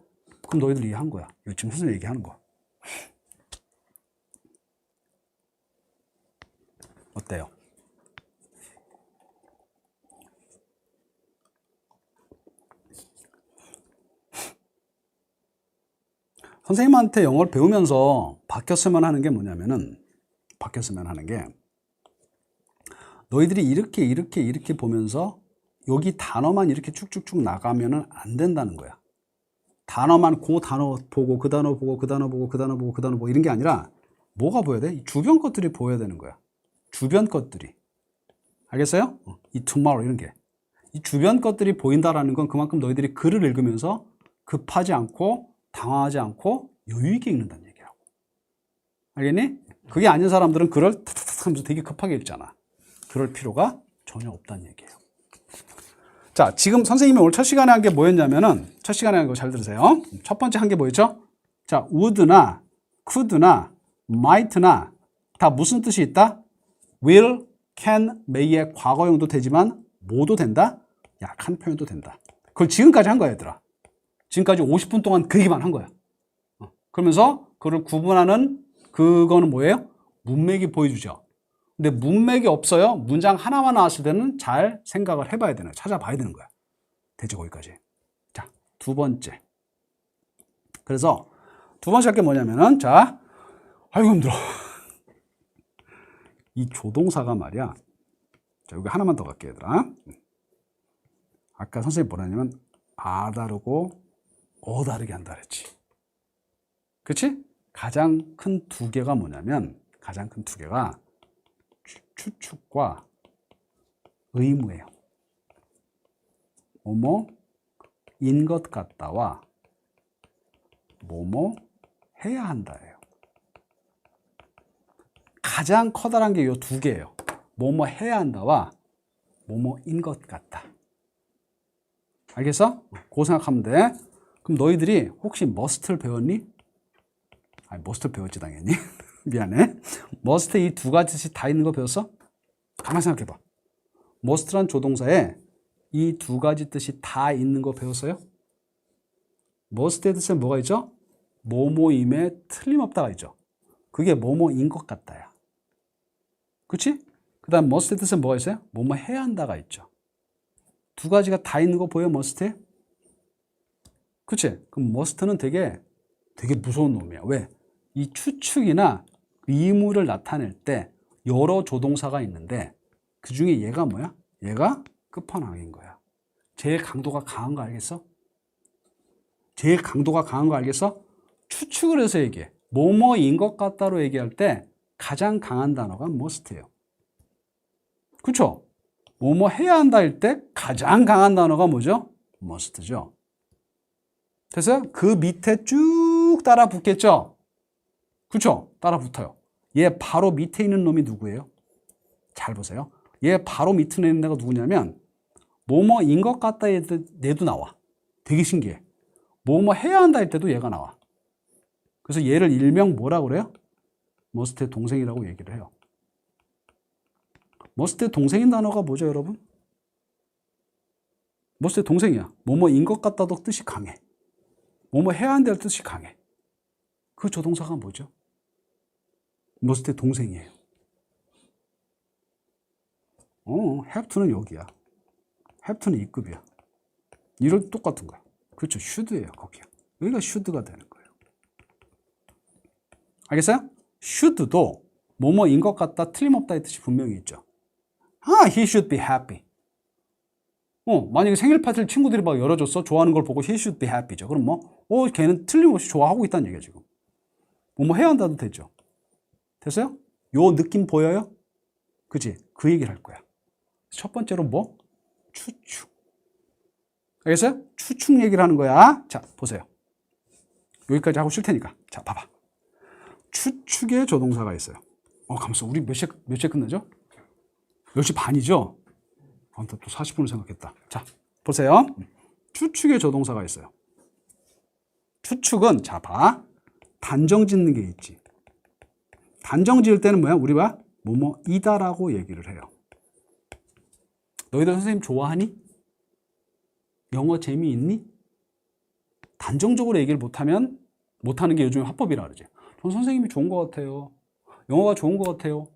그럼 너희들 이해한 거야. 이거 지금 선생님 얘기하는 거. 어때요? 선생님한테 영어를 배우면서 바뀌었으면 하는 게 뭐냐면은 너희들이 이렇게 보면서 여기 단어만 이렇게 쭉쭉쭉 나가면은 안 된다는 거야. 단어만 그 단어 보고 그 단어 보고 그 단어 보고 그 단어 보고 그 단어 보고 이런 게 아니라 뭐가 보여야 돼? 주변 것들이 보여야 되는 거야. 주변 것들이. 알겠어요? 이 tomorrow 이런 게. 이 주변 것들이 보인다라는 건 그만큼 너희들이 글을 읽으면서 급하지 않고 당황하지 않고 여유 있게 읽는다는 얘기라고. 알겠니? 그게 아닌 사람들은 글을 탁탁탁 하면서 되게 급하게 읽잖아. 그럴 필요가 전혀 없다는 얘기예요. 자, 지금 선생님이 오늘 첫 시간에 한 게 뭐였냐면은, 첫 시간에 한 거 잘 들으세요. 첫 번째 한 게 뭐였죠? 자, would나, could나, might나 다 무슨 뜻이 있다? will, can, may의 과거형도 되지만 뭐도 된다? 약한 표현도 된다. 그걸 지금까지 한 거야, 얘들아. 지금까지 50분 동안 그 얘기만 한 거야. 그러면서 그걸 구분하는 그거는 뭐예요? 문맥이 보여주죠. 근데 문맥이 없어요. 문장 하나만 나왔을 때는 잘 생각을 해봐야 되는 거야. 찾아봐야 되는 거야. 되죠, 거기까지. 자, 두 번째. 그래서 두 번째 할 게 뭐냐면은, 자, 아이고 힘들어. 이 조동사가 말이야. 자, 여기 하나만 더 갈게, 얘들아. 아까 선생님이 뭐라 했냐면, 아 다르고 어 다르게 한다 그랬지. 그치? 가장 큰 두 개가 뭐냐면, 가장 큰 두 개가 추측과 의무예요. 뭐뭐인 것 같다와 뭐뭐 해야 한다예요. 가장 커다란 게 이 두 개예요. 뭐뭐 해야 한다와 뭐뭐인 것 같다. 알겠어? 그거 생각하면 돼. 그럼 너희들이 혹시 must를 배웠니? 아니, must를 배웠지 당연히. 미안해. must 이 두 가지 뜻이 다 있는 거 배웠어? 가만히 생각해봐. must란 조동사에 이 두 가지 뜻이 다 있는 거 배웠어요? must의 뜻에 뭐가 있죠? 뭐뭐임에 틀림없다가 있죠. 그게 뭐뭐인 것 같다야. 그치? 그 다음 must의 뜻에 뭐가 있어요? 뭐뭐 해야 한다가 있죠. 두 가지가 다 있는 거 보여, must에? 그치? 그럼 must는 되게 무서운 놈이야. 왜? 이 추측이나 의무를 나타낼 때 여러 조동사가 있는데 그 중에 얘가 뭐야? 얘가 끝판왕인 거야. 제일 강도가 강한 거 알겠어? 제일 강도가 강한 거 알겠어? 추측을 해서 얘기해. 뭐뭐인 것 같다로 얘기할 때 가장 강한 단어가 must예요. 그쵸? 뭐뭐 해야 한다 할 때 가장 강한 단어가 뭐죠? must죠. 그래서 그 밑에 쭉 따라 붙겠죠? 그쵸? 따라 붙어요. 얘 바로 밑에 있는 놈이 누구예요? 잘 보세요. 얘 바로 밑에 있는 애가 누구냐면 뭐뭐인 것 같다 얘도 나와. 되게 신기해. 뭐뭐 해야 한다 할 때도 얘가 나와. 그래서 얘를 일명 뭐라고 그래요? 머스트의 동생이라고 얘기를 해요. 머스트의 동생인 단어가 뭐죠, 여러분? 머스트의 동생이야. 뭐뭐인 것 같다도 뜻이 강해. 뭐뭐 해야 한다는 뜻이 강해. 그 조동사가 뭐죠? 머스트의 동생이에요. have to는 여기야. have to는 이 급이야. 이런 똑같은 거야. 그렇죠. should예요, 거기야. 여기가 should가 되는 거예요. 알겠어요? should도 뭐뭐인 것 같다, 틀림없다의 뜻이 분명히 있죠. he should be happy. 만약에 생일 파티를 친구들이 막 열어줬어. 좋아하는 걸 보고 he should be happy죠. 그럼 걔는 틀림없이 좋아하고 있다는 얘기야, 지금. 뭐뭐 해야 한다도 되죠. 됐어요? 요 느낌 보여요? 그지? 그 얘기를 할 거야. 첫 번째로 뭐? 추측. 알겠어요? 추측 얘기를 하는 거야. 자, 보세요. 여기까지 하고 쉴 테니까. 자, 봐봐. 추측의 조동사가 있어요. 가만있어. 우리 몇 시에 끝나죠? 10시 반이죠? 또 40분을 생각했다. 자, 보세요. 추측의 조동사가 있어요. 추측은, 자, 봐. 단정 짓는 게 있지. 단정 지을 때는 뭐야? 우리가 뭐뭐이다라고 얘기를 해요. 너희들 선생님 좋아하니? 영어 재미있니? 단정적으로 얘기를 못하면 못하는 게 요즘 화법이라 그러지. 전 선생님이 좋은 것 같아요. 영어가 좋은 것 같아요.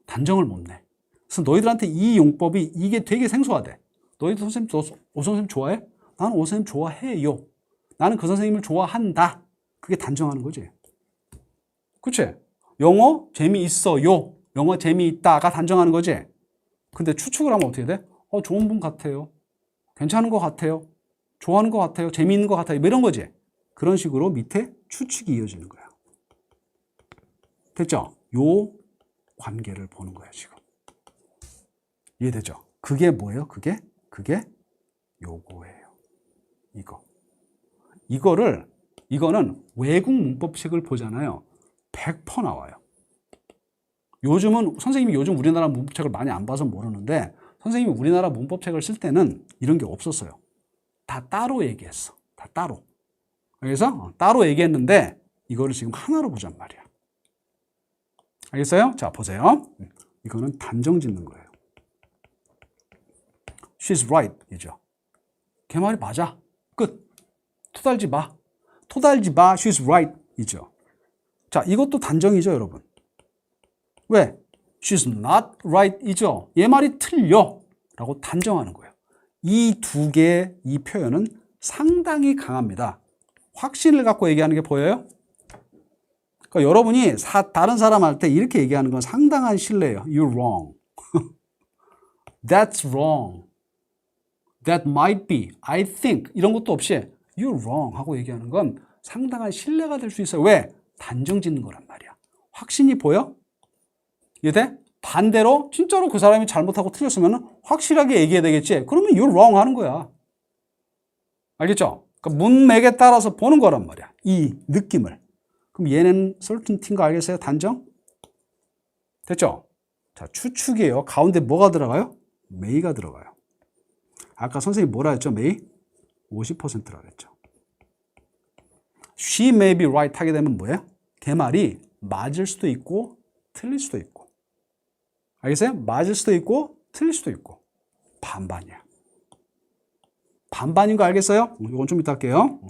단정을 못 내. 그래서 너희들한테 이 용법이 이게 되게 생소하대. 너희들 선생님, 오 선생님 좋아해? 나는 오 선생님 좋아해요. 나는 그 선생님을 좋아한다. 그게 단정하는 거지. 그치? 영어 재미있어요. 영어 재미있다가 단정하는 거지. 근데 추측을 하면 어떻게 돼? 좋은 분 같아요. 괜찮은 것 같아요. 좋아하는 것 같아요. 재미있는 것 같아요. 뭐 이런 거지. 그런 식으로 밑에 추측이 이어지는 거야. 됐죠? 요 관계를 보는 거야, 지금. 이해되죠? 그게 뭐예요? 그게 요거예요. 이거는 외국 문법책을 보잖아요. 100% 나와요. 선생님이 요즘 우리나라 문법책을 많이 안 봐서 모르는데, 선생님이 우리나라 문법책을 쓸 때는 이런 게 없었어요. 다 따로 얘기했어. 다 따로. 그래서 따로 얘기했는데, 이거를 지금 하나로 보잔 말이야. 알겠어요? 자, 보세요. 이거는 단정 짓는 거예요. She's right. 이죠. 걔 말이 맞아. 끝. 토달지 마. She's right. 이죠. 자, 이것도 단정이죠, 여러분. 왜? She's not right. 이죠. 얘 말이 틀려. 라고 단정하는 거예요. 이 두 개의 이 표현은 상당히 강합니다. 확신을 갖고 얘기하는 게 보여요? 그러니까 여러분이 다른 사람 할 때 이렇게 얘기하는 건 상당한 신뢰예요. You're wrong. That's wrong. That might be. I think. 이런 것도 없이 You're wrong 하고 얘기하는 건 상당한 신뢰가 될 수 있어요. 왜? 단정 짓는 거란 말이야. 확신이 보여? 이해돼? 반대로 진짜로 그 사람이 잘못하고 틀렸으면 확실하게 얘기해야 되겠지. 그러면 you're wrong 하는 거야. 알겠죠? 그러니까 문맥에 따라서 보는 거란 말이야. 이 느낌을. 그럼 얘는 certainty인 거 알겠어요? 단정? 됐죠? 자, 추측이에요. 가운데 뭐가 들어가요? may가 들어가요. 아까 선생님이 뭐라 했죠? may? 50%라고 했죠. She may be right 하게 되면 뭐예요? 걔 말이 맞을 수도 있고 틀릴 수도 있고. 알겠어요? 맞을 수도 있고 틀릴 수도 있고. 반반이야. 반반인 거 알겠어요? 이건 좀 이따 할게요.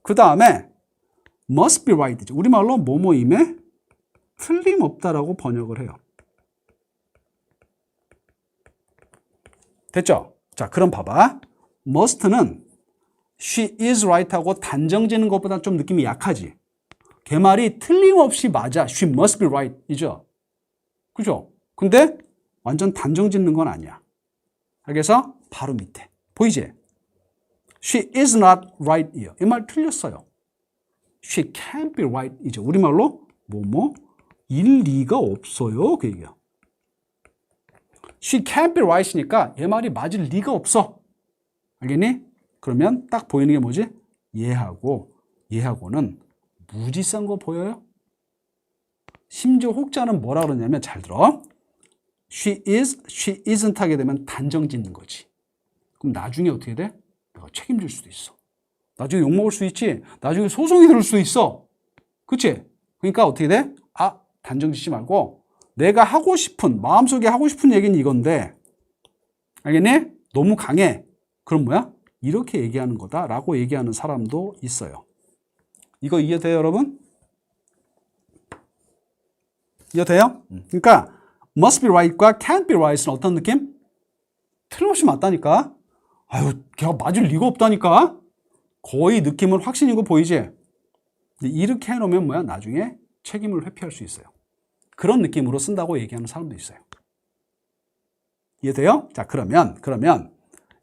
그 다음에 must be right. 우리말로 뭐뭐임에 틀림없다라고 번역을 해요. 됐죠? 자, 그럼 봐봐. must는 she is right 하고 단정 짓는 것보다 좀 느낌이 약하지. 걔 말이 틀림없이 맞아. She must be right. 이죠? 그죠? 근데 완전 단정 짓는 건 아니야. 그래서 바로 밑에. 보이지? She is not right. 이요. 이 말 틀렸어요. She can't be right. 이죠. 우리말로 일 리가 없어요. 그 얘기야. She can't be right이니까 얘 말이 맞을 리가 없어. 알겠니? 그러면 딱 보이는 게 뭐지? 얘하고는 무지성 거 보여요? 심지어 혹자는 뭐라 그러냐면 잘 들어. She is, she isn't 하게 되면 단정 짓는 거지. 그럼 나중에 어떻게 돼? 내가 책임질 수도 있어. 나중에 욕먹을 수 있지. 나중에 소송이 들을 수도 있어. 그치? 그러니까 어떻게 돼? 아, 단정 짓지 말고 내가 하고 싶은, 마음속에 하고 싶은 얘기는 이건데 알겠니? 너무 강해. 그럼 뭐야? 이렇게 얘기하는 거다라고 얘기하는 사람도 있어요. 이거 이해돼요, 여러분? 이해돼요? 그러니까 must be right과 can't be right은 어떤 느낌? 틀림없이 맞다니까. 아유, 걔가 맞을 리가 없다니까. 거의 느낌은 확신인 거 보이지? 근데 이렇게 해놓으면 뭐야? 나중에 책임을 회피할 수 있어요. 그런 느낌으로 쓴다고 얘기하는 사람도 있어요. 이해돼요? 자, 그러면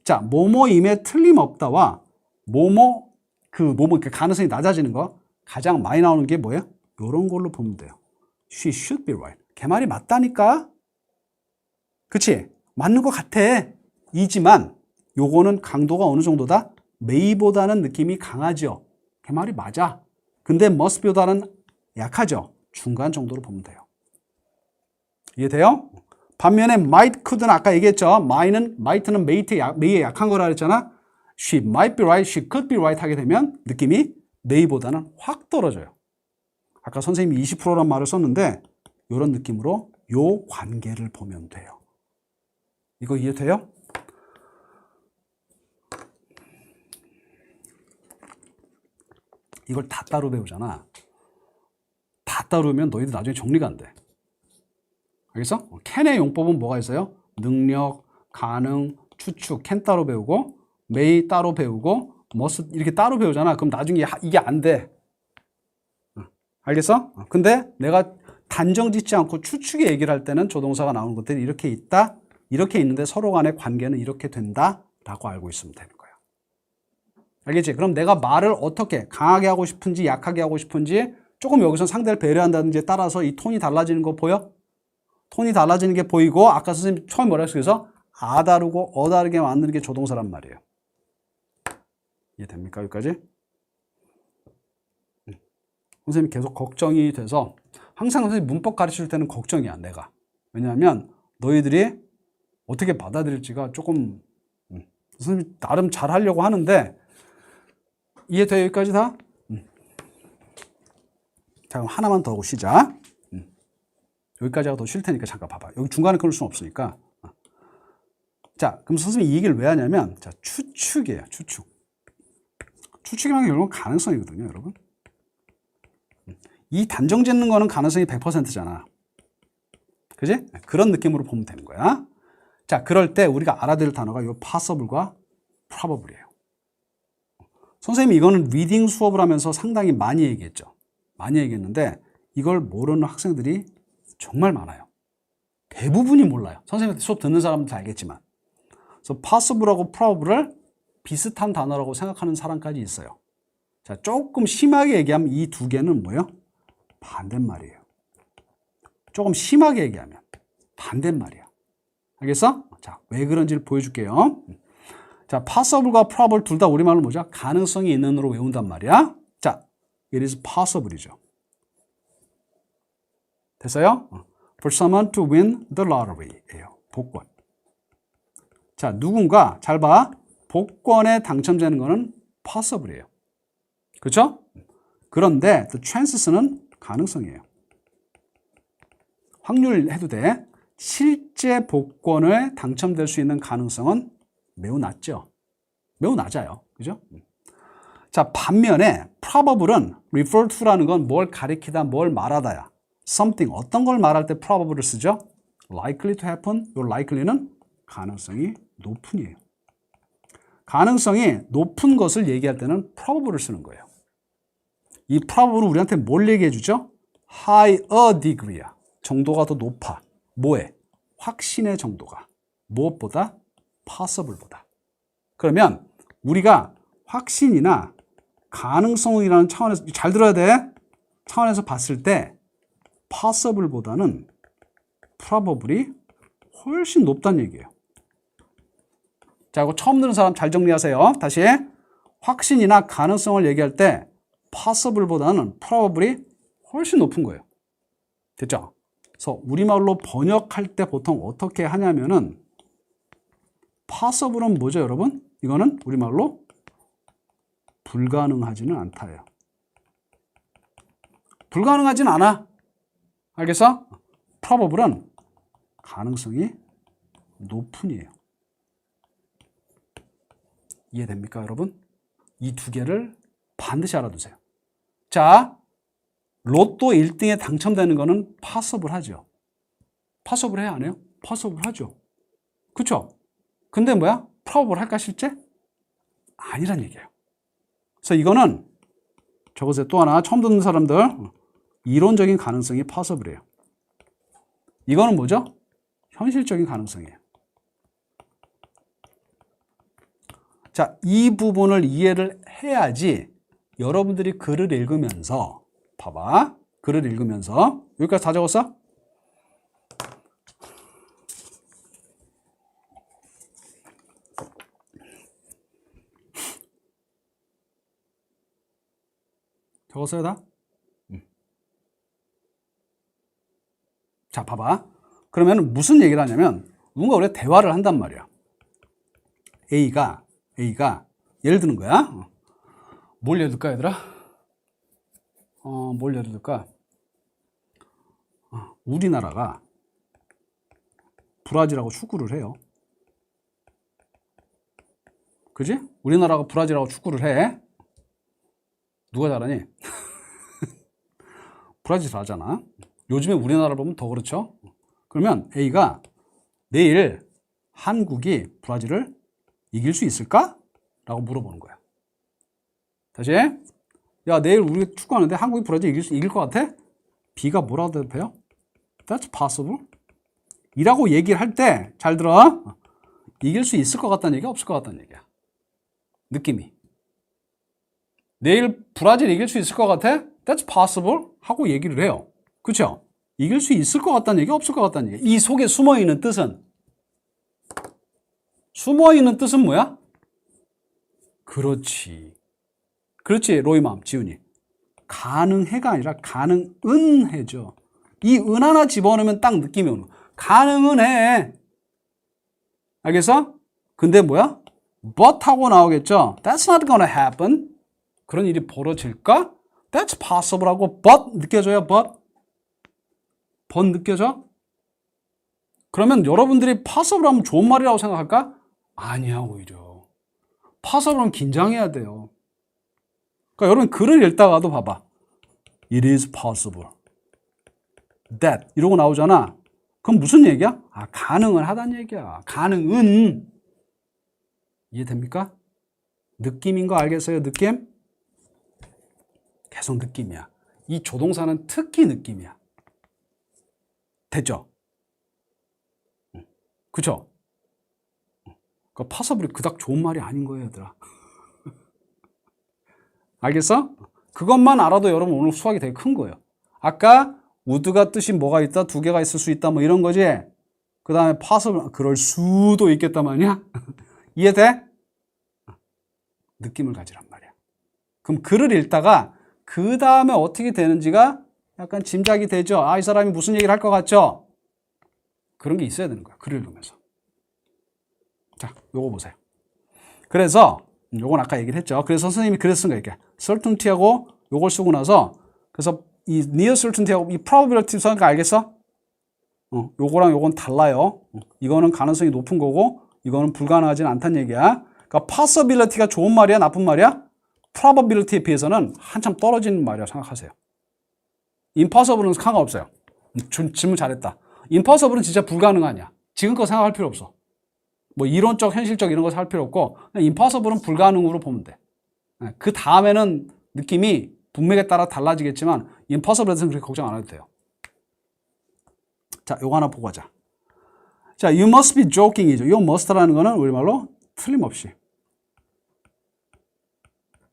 자, 뭐뭐임에 틀림없다와 뭐뭐 가능성이 낮아지는 거 가장 많이 나오는 게 뭐예요? 이런 걸로 보면 돼요. She should be right. 걔 말이 맞다니까. 그치? 맞는 것 같아. 이지만 요거는 강도가 어느 정도다? may보다는 느낌이 강하죠. 걔 말이 맞아. 근데 must be보다는 약하죠. 중간 정도로 보면 돼요. 이해돼요? 반면에 might, could는 아까 얘기했죠. might는 may에 약한 거라 그랬잖아. She might be right, she could be right 하게 되면 느낌이 may보다는 확 떨어져요. 아까 선생님이 20%란 말을 썼는데 이런 느낌으로 요 관계를 보면 돼요. 이거 이해돼요? 이걸 다 따로 배우잖아. 다 따로 배우면 너희들 나중에 정리가 안 돼. 알겠어? can의 용법은 뭐가 있어요? 능력, 가능, 추측, can 따로 배우고 may 따로 배우고 must 이렇게 따로 배우잖아. 그럼 나중에 이게 안 돼. 알겠어? 근데 내가 단정 짓지 않고 추측에 얘기를 할 때는 조동사가 나오는 것들이 이렇게 있다, 이렇게 있는데 서로 간의 관계는 이렇게 된다라고 알고 있으면 되는 거야. 알겠지? 그럼 내가 말을 어떻게 강하게 하고 싶은지 약하게 하고 싶은지 조금 여기서 상대를 배려한다든지에 따라서 이 톤이 달라지는 거 보여? 톤이 달라지는 게 보이고 아까 선생님 처음 뭐라 했어요? 아 다르고 어 다르게 만드는 게 조동사란 말이에요. 이해됩니까? 여기까지? 선생님이 계속 걱정이 돼서 항상 선생님 문법 가르칠 때는 걱정이야, 내가. 왜냐하면 너희들이 어떻게 받아들일지가 조금 선생님 나름 잘 하려고 하는데 이해돼요? 여기까지 다? 자, 그럼 하나만 더 하고 시작. 여기까지 하고 더 쉴 테니까 잠깐 봐봐. 여기 중간에 끊을 수는 없으니까. 자, 그럼 선생님이 이 얘기를 왜 하냐면 자, 추측이에요. 추측. 추측이라는 게 결국은 가능성이거든요, 여러분. 이 단정 짓는 거는 가능성이 100%잖아. 그지? 그런 느낌으로 보면 되는 거야. 자, 그럴 때 우리가 알아들을 단어가 이 possible과 probable이에요. 선생님이 이거는 리딩 수업을 하면서 상당히 많이 얘기했죠. 많이 얘기했는데 이걸 모르는 학생들이 정말 많아요. 대부분이 몰라요. 선생님한테 수업 듣는 사람도 알겠지만. 그래서 possible하고 probable을 비슷한 단어라고 생각하는 사람까지 있어요. 자, 조금 심하게 얘기하면 이 두 개는 뭐예요? 반대말이에요. 조금 심하게 얘기하면 반대말이야. 알겠어? 자, 왜 그런지를 보여줄게요. 자, possible과 probable 둘 다 우리말로 뭐죠? 가능성이 있는으로 외운단 말이야. 자, it is possible이죠. 됐어요? For someone to win the lottery예요. 복권. 자, 누군가 잘 봐. 복권에 당첨되는 거는 possible이에요. 그렇죠? 그런데 the chances는 가능성이에요. 확률 해도 돼. 실제 복권에 당첨될 수 있는 가능성은 매우 낮죠. 매우 낮아요. 그죠? 자, 반면에 probable은 refer to라는 건 뭘 가리키다, 뭘 말하다야. something, 어떤 걸 말할 때 probable을 쓰죠? likely to happen, 요 likely는 가능성이 높은이에요. 가능성이 높은 것을 얘기할 때는 probable을 쓰는 거예요. 이 probable은 우리한테 뭘 얘기해 주죠? high a degree야. 정도가 더 높아. 뭐에? 확신의 정도가. 무엇보다? possible보다. 그러면 우리가 확신이나 가능성이라는 차원에서, 잘 들어야 돼. 차원에서 봤을 때 possible보다는 probable이 훨씬 높다는 얘기예요. 자, 이거 처음 듣는 사람 잘 정리하세요. 다시. 확신이나 가능성을 얘기할 때 possible보다는 probable이 훨씬 높은 거예요. 됐죠? 그래서 우리말로 번역할 때 보통 어떻게 하냐면은 possible은 뭐죠, 여러분? 이거는 우리말로 불가능하지는 않다예요. 불가능하진 않아. 알겠어? probable은 가능성이 높은이에요. 이해됩니까, 여러분? 이 두 개를 반드시 알아두세요. 자, 로또 1등에 당첨되는 거는 possible 하죠. possible 해야 안 해요? possible 하죠. 그쵸? 근데 뭐야? probable 할까, 실제? 아니란 얘기예요. 그래서 이거는 저것에 또 하나 처음 듣는 사람들 이론적인 가능성이 possible이에요. 이거는 뭐죠? 현실적인 가능성이에요. 자, 이 부분을 이해를 해야지 여러분들이 글을 읽으면서 봐봐. 글을 읽으면서 여기까지 다 적었어? 적었어요 다? 자, 봐봐. 그러면 무슨 얘기를 하냐면 누군가 우리가 대화를 한단 말이야. A가 예를 드는 거야. 뭘 예를 들까, 얘들아? 뭘 예를 들까? 우리나라가 브라질하고 축구를 해요. 그지? 우리나라가 브라질하고 축구를 해. 누가 잘하니? 브라질 잘하잖아. 요즘에 우리나라 보면 더 그렇죠? 그러면 A가 내일 한국이 브라질을 이길 수 있을까? 라고 물어보는 거야. 다시. 야, 내일 우리 축구하는데 한국이 브라질 이길 것 같아? B가 뭐라고 대답해요? That's possible. 이라고 얘기를 할 때 잘 들어. 이길 수 있을 것 같다는 얘기야? 없을 것 같다는 얘기야? 느낌이. 내일 브라질 이길 수 있을 것 같아? That's possible. 하고 얘기를 해요. 그렇죠? 이길 수 있을 것 같다는 얘기, 없을 것 같다는 얘기. 이 속에 숨어있는 뜻은? 숨어있는 뜻은 뭐야? 그렇지. 그렇지, 로이맘, 지훈이. 가능해가 아니라 가능은 해죠. 이 은 하나 집어넣으면 딱 느낌이 오는 거야. 가능은 해. 알겠어? 근데 뭐야? but 하고 나오겠죠? That's not gonna happen. 그런 일이 벌어질까? That's possible 하고 but 느껴져요, but 느껴져? 그러면 여러분들이 possible 하면 좋은 말이라고 생각할까? 아니야, 오히려. possible 하면 긴장해야 돼요. 그러니까 여러분 글을 읽다가도 봐봐. It is possible that 이러고 나오잖아. 그럼 무슨 얘기야? 가능은 하다는 얘기야. 가능은. 이해됩니까? 느낌인 거 알겠어요? 느낌? 계속 느낌이야. 이 조동사는 특히 느낌이야. 됐죠? 그쵸? 그러니까 possible이 그닥 좋은 말이 아닌 거예요, 얘들아. 알겠어? 그것만 알아도 여러분 오늘 수학이 되게 큰 거예요. 아까 would가 뜻이 뭐가 있다, 두 개가 있을 수 있다, 뭐 이런 거지. 그 다음에 possible, 그럴 수도 있겠단 말이야. 이해돼? 느낌을 가지란 말이야. 그럼 글을 읽다가 그 다음에 어떻게 되는지가 약간 짐작이 되죠. 이 사람이 무슨 얘기를 할 것 같죠? 그런 게 있어야 되는 거야. 글을 읽으면서. 자, 요거 보세요. 그래서 요건 아까 얘기를 했죠. 그래서 선생님이 그래서 쓴 거예요. 이렇게 certainty하고 요걸 쓰고 나서 그래서 이 near certainty하고 이 probability 써니까 알겠어? 요거랑 요건 달라요. 이거는 가능성이 높은 거고 이거는 불가능하지는 않다는 얘기야. 그러니까 possibility가 좋은 말이야, 나쁜 말이야? probability에 비해서는 한참 떨어지는 말이야 생각하세요. impossible은 상관없어요. 질문 잘했다. impossible은 진짜 불가능하냐? 지금껏 생각할 필요 없어. 뭐 이론적, 현실적 이런 거 살 필요 없고 그냥 impossible은 불가능으로 보면 돼. 그 다음에는 느낌이 분맥에 따라 달라지겠지만 impossible에 대해서는 그렇게 걱정 안 해도 돼요. 자, 요거 하나 보고 가자. 자, you must be joking이죠. 이 must라는 거는 우리말로 틀림없이.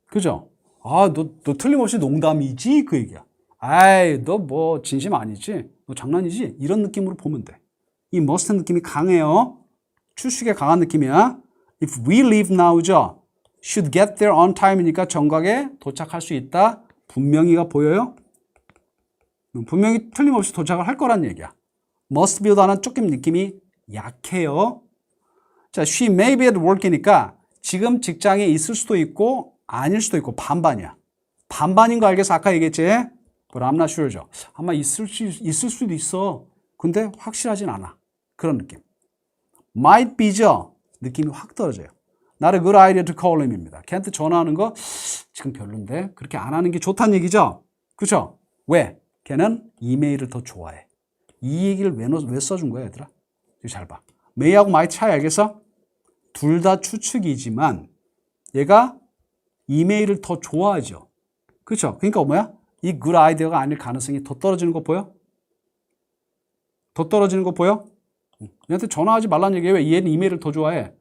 그죠? 너 틀림없이 농담이지? 그 얘기야. 너 뭐 진심 아니지? 너 장난이지? 이런 느낌으로 보면 돼. 이 must 느낌이 강해요. 추측에 강한 느낌이야. If we leave now죠. should get there on time이니까 정각에 도착할 수 있다. 분명히가 보여요? 분명히 틀림없이 도착을 할 거란 얘기야. must be보다는 조금 느낌이 약해요. 자, she may be at work이니까 지금 직장에 있을 수도 있고 아닐 수도 있고 반반이야. 반반인 거 알겠어? 아까 얘기했지? But I'm not sure죠. 아마 있을 수도 있어. 근데 확실하진 않아. 그런 느낌. might be죠. 느낌이 확 떨어져요. Not a good idea to call him입니다. 걔한테 전화하는 거 지금 별론데 그렇게 안 하는 게 좋다는 얘기죠. 그렇죠? 왜? 걔는 이메일을 더 좋아해. 이 얘기를 왜 써준 거야, 얘들아? 이거 잘 봐. may하고 might 차이 알겠어? 둘 다 추측이지만 얘가 이메일을 더 좋아하죠. 그렇죠? 그러니까 뭐야? 이 good idea가 아닐 가능성이 더 떨어지는 거 보여? 더 떨어지는 거 보여? 얘한테 전화하지 말라는 얘기예요. 왜? 얘는 이메일을 더 좋아해.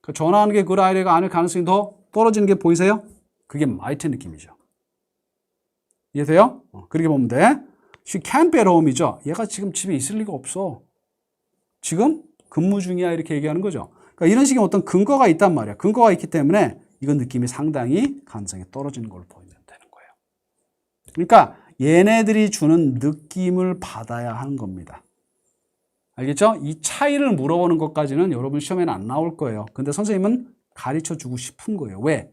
그 전화하는 게 good idea가 아닐 가능성이 더 떨어지는 게 보이세요? 그게 might 느낌이죠. 이해돼요? 그렇게 보면 돼. She can't be at home이죠. 얘가 지금 집에 있을 리가 없어. 지금 근무 중이야 이렇게 얘기하는 거죠. 그러니까 이런 식의 어떤 근거가 있단 말이야. 근거가 있기 때문에 이건 느낌이 상당히 가능성이 떨어지는 걸로 보이면 되는 거예요. 그러니까 얘네들이 주는 느낌을 받아야 하는 겁니다. 알겠죠? 이 차이를 물어보는 것까지는 여러분 시험에는 안 나올 거예요. 근데 선생님은 가르쳐 주고 싶은 거예요. 왜?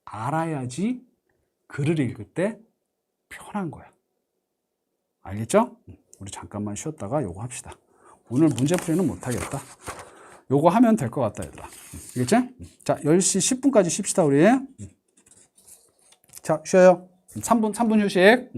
알아야지 글을 읽을 때 편한 거야. 알겠죠? 우리 잠깐만 쉬었다가 요거 합시다. 오늘 문제풀이는 못하겠다. 요거 하면 될 것 같다, 얘들아. 알겠지? 자, 10시 10분까지 쉽시다, 우리. 자, 쉬어요. 3분 휴식.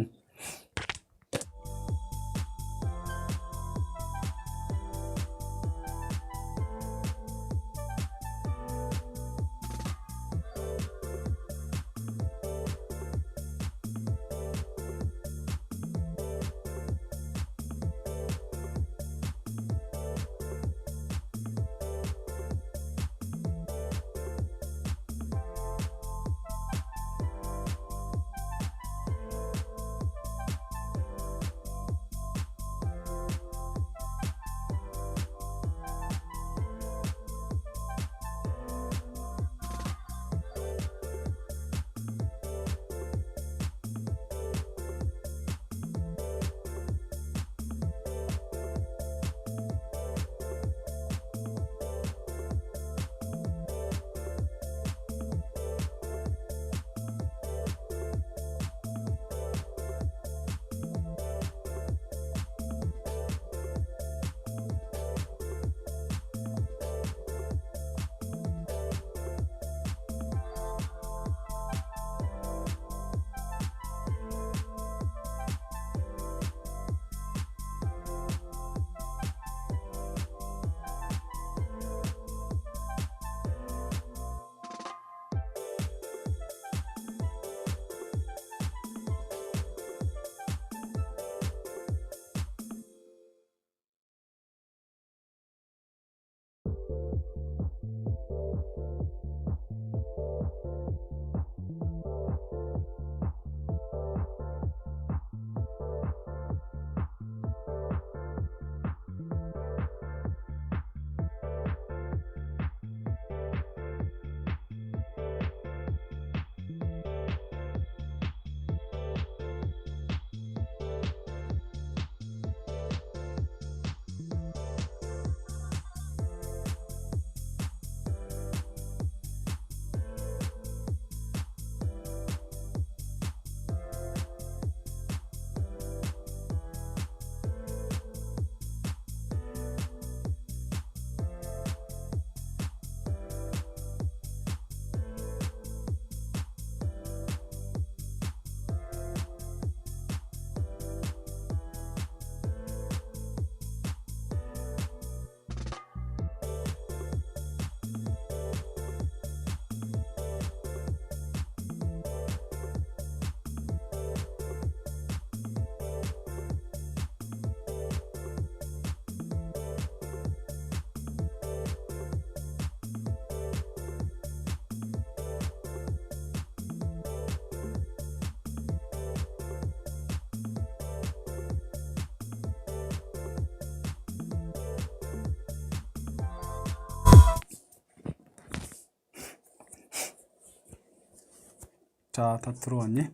자, 다 들어왔니?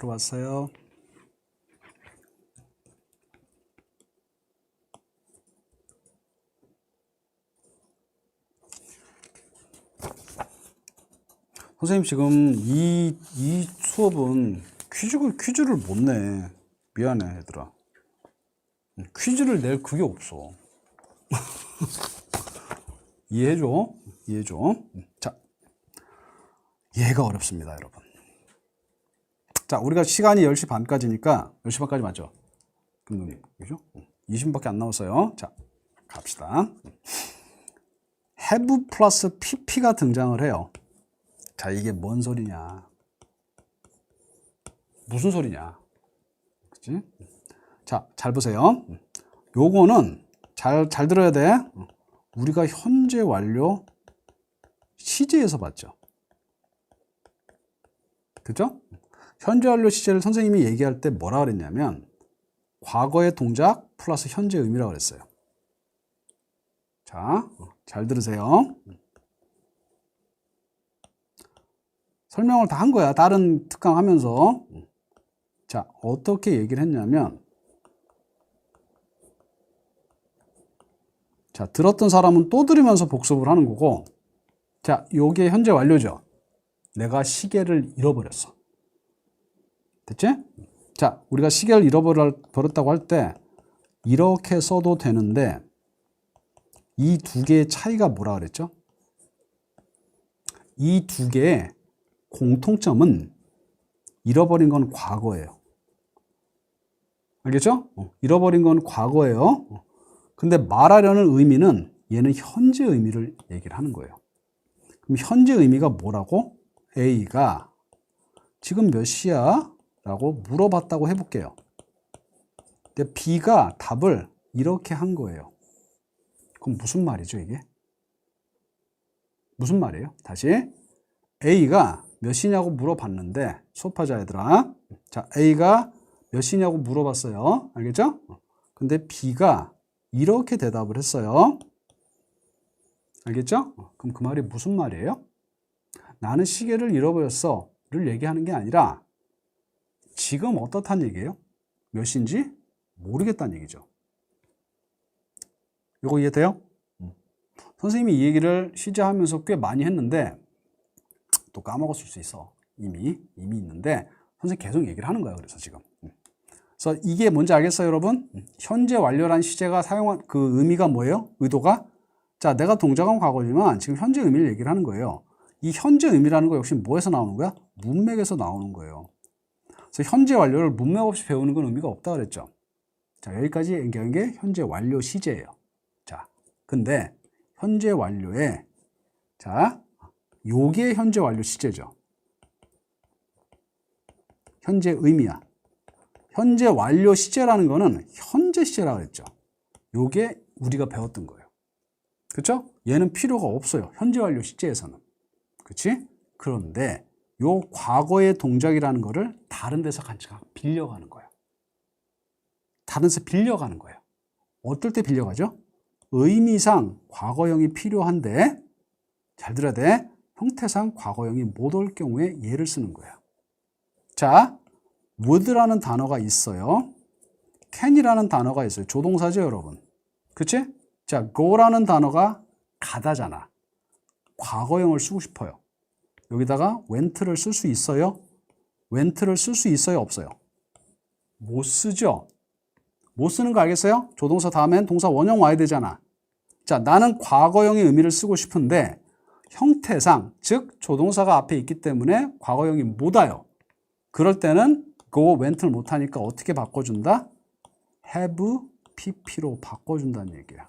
들어왔어요. 선생님 지금 이 수업은 퀴즈를 못 내. 미안해 얘들아. 퀴즈를 낼 그게 없어. 이해해줘. 이해해줘. 자, 얘가 어렵습니다 여러분. 자, 우리가 시간이 10시 반까지니까 10시 반까지 맞죠? 금동님 그죠? 20분밖에 안 남았어요. 자, 갑시다. have 플러스 pp가 등장을 해요. 자, 이게 뭔 소리냐? 무슨 소리냐? 그치? 자, 잘 보세요. 요거는 잘 들어야 돼. 우리가 현재 완료 시제에서 봤죠. 그죠? 현재 완료 시제를 선생님이 얘기할 때 뭐라 그랬냐면 과거의 동작 플러스 현재 의미라고 그랬어요. 자, 잘 들으세요. 설명을 다 한 거야. 다른 특강 하면서. 자, 어떻게 얘기를 했냐면, 자, 들었던 사람은 또 들으면서 복습을 하는 거고, 자, 요게 현재 완료죠. 내가 시계를 잃어버렸어. 됐지? 자, 우리가 시계를 잃어버렸다고 할 때, 이렇게 써도 되는데, 이 두 개의 차이가 뭐라 그랬죠? 이 두 개의 공통점은 잃어버린 건 과거예요. 알겠죠? 잃어버린 건 과거예요. 근데 말하려는 의미는 얘는 현재 의미를 얘기를 하는 거예요. 그럼 현재 의미가 뭐라고? A가 지금 몇 시야? 라고 물어봤다고 해볼게요. 근데 B가 답을 이렇게 한 거예요. 그럼 무슨 말이죠, 이게? 무슨 말이에요? 다시. A가 몇 시냐고 물어봤는데, 수업하자 얘들아. 자, A가 몇 시냐고 물어봤어요. 알겠죠? 근데 B가 이렇게 대답을 했어요. 알겠죠? 그럼 그 말이 무슨 말이에요? 나는 시계를 잃어버렸어 를 얘기하는 게 아니라 지금 어떻다는 얘기예요? 몇 시인지 모르겠다는 얘기죠. 이거 이해돼요? 선생님이 이 얘기를 시제하면서 꽤 많이 했는데 또 까먹었을 수 있어. 이미 있는데 선생님 계속 얘기를 하는 거야. 그래서 지금. 그래서 이게 뭔지 알겠어요, 여러분? 현재 완료란 시제가 사용한 그 의미가 뭐예요? 의도가? 자, 내가 동작한 과거지만 지금 현재 의미를 얘기를 하는 거예요. 이 현재 의미라는 거 역시 뭐에서 나오는 거야? 문맥에서 나오는 거예요. 그래서 현재 완료를 문맥 없이 배우는 건 의미가 없다 그랬죠. 자, 여기까지 얘기한 게 현재 완료 시제예요. 자, 근데 현재 완료에 자, 요게 현재 완료 시제죠. 현재 의미야. 현재 완료 시제라는 거는 현재 시제라고 그랬죠. 요게 우리가 배웠던 거예요. 그렇죠? 얘는 필요가 없어요. 현재 완료 시제에서는. 그렇지? 그런데 요 과거의 동작이라는 거를 다른 데서 같이 빌려가는 거예요. 다른 데서 빌려가는 거예요. 어떨 때 빌려가죠? 의미상 과거형이 필요한데 잘 들어야 돼. 형태상 과거형이 못 올 경우에 얘를 쓰는 거예요. 자, would라는 단어가 있어요. can이라는 단어가 있어요. 조동사죠, 여러분. 그치? 자, go라는 단어가 가다잖아. 과거형을 쓰고 싶어요. 여기다가 went를 쓸 수 있어요? went를 쓸 수 있어요? 없어요? 못 쓰죠? 못 쓰는 거 알겠어요? 조동사 다음엔 동사 원형 와야 되잖아. 자, 나는 과거형의 의미를 쓰고 싶은데 형태상, 즉 조동사가 앞에 있기 때문에 과거형이 못 와요. 그럴 때는 go, went를 못하니까 어떻게 바꿔준다? have, pp로 바꿔준다는 얘기야.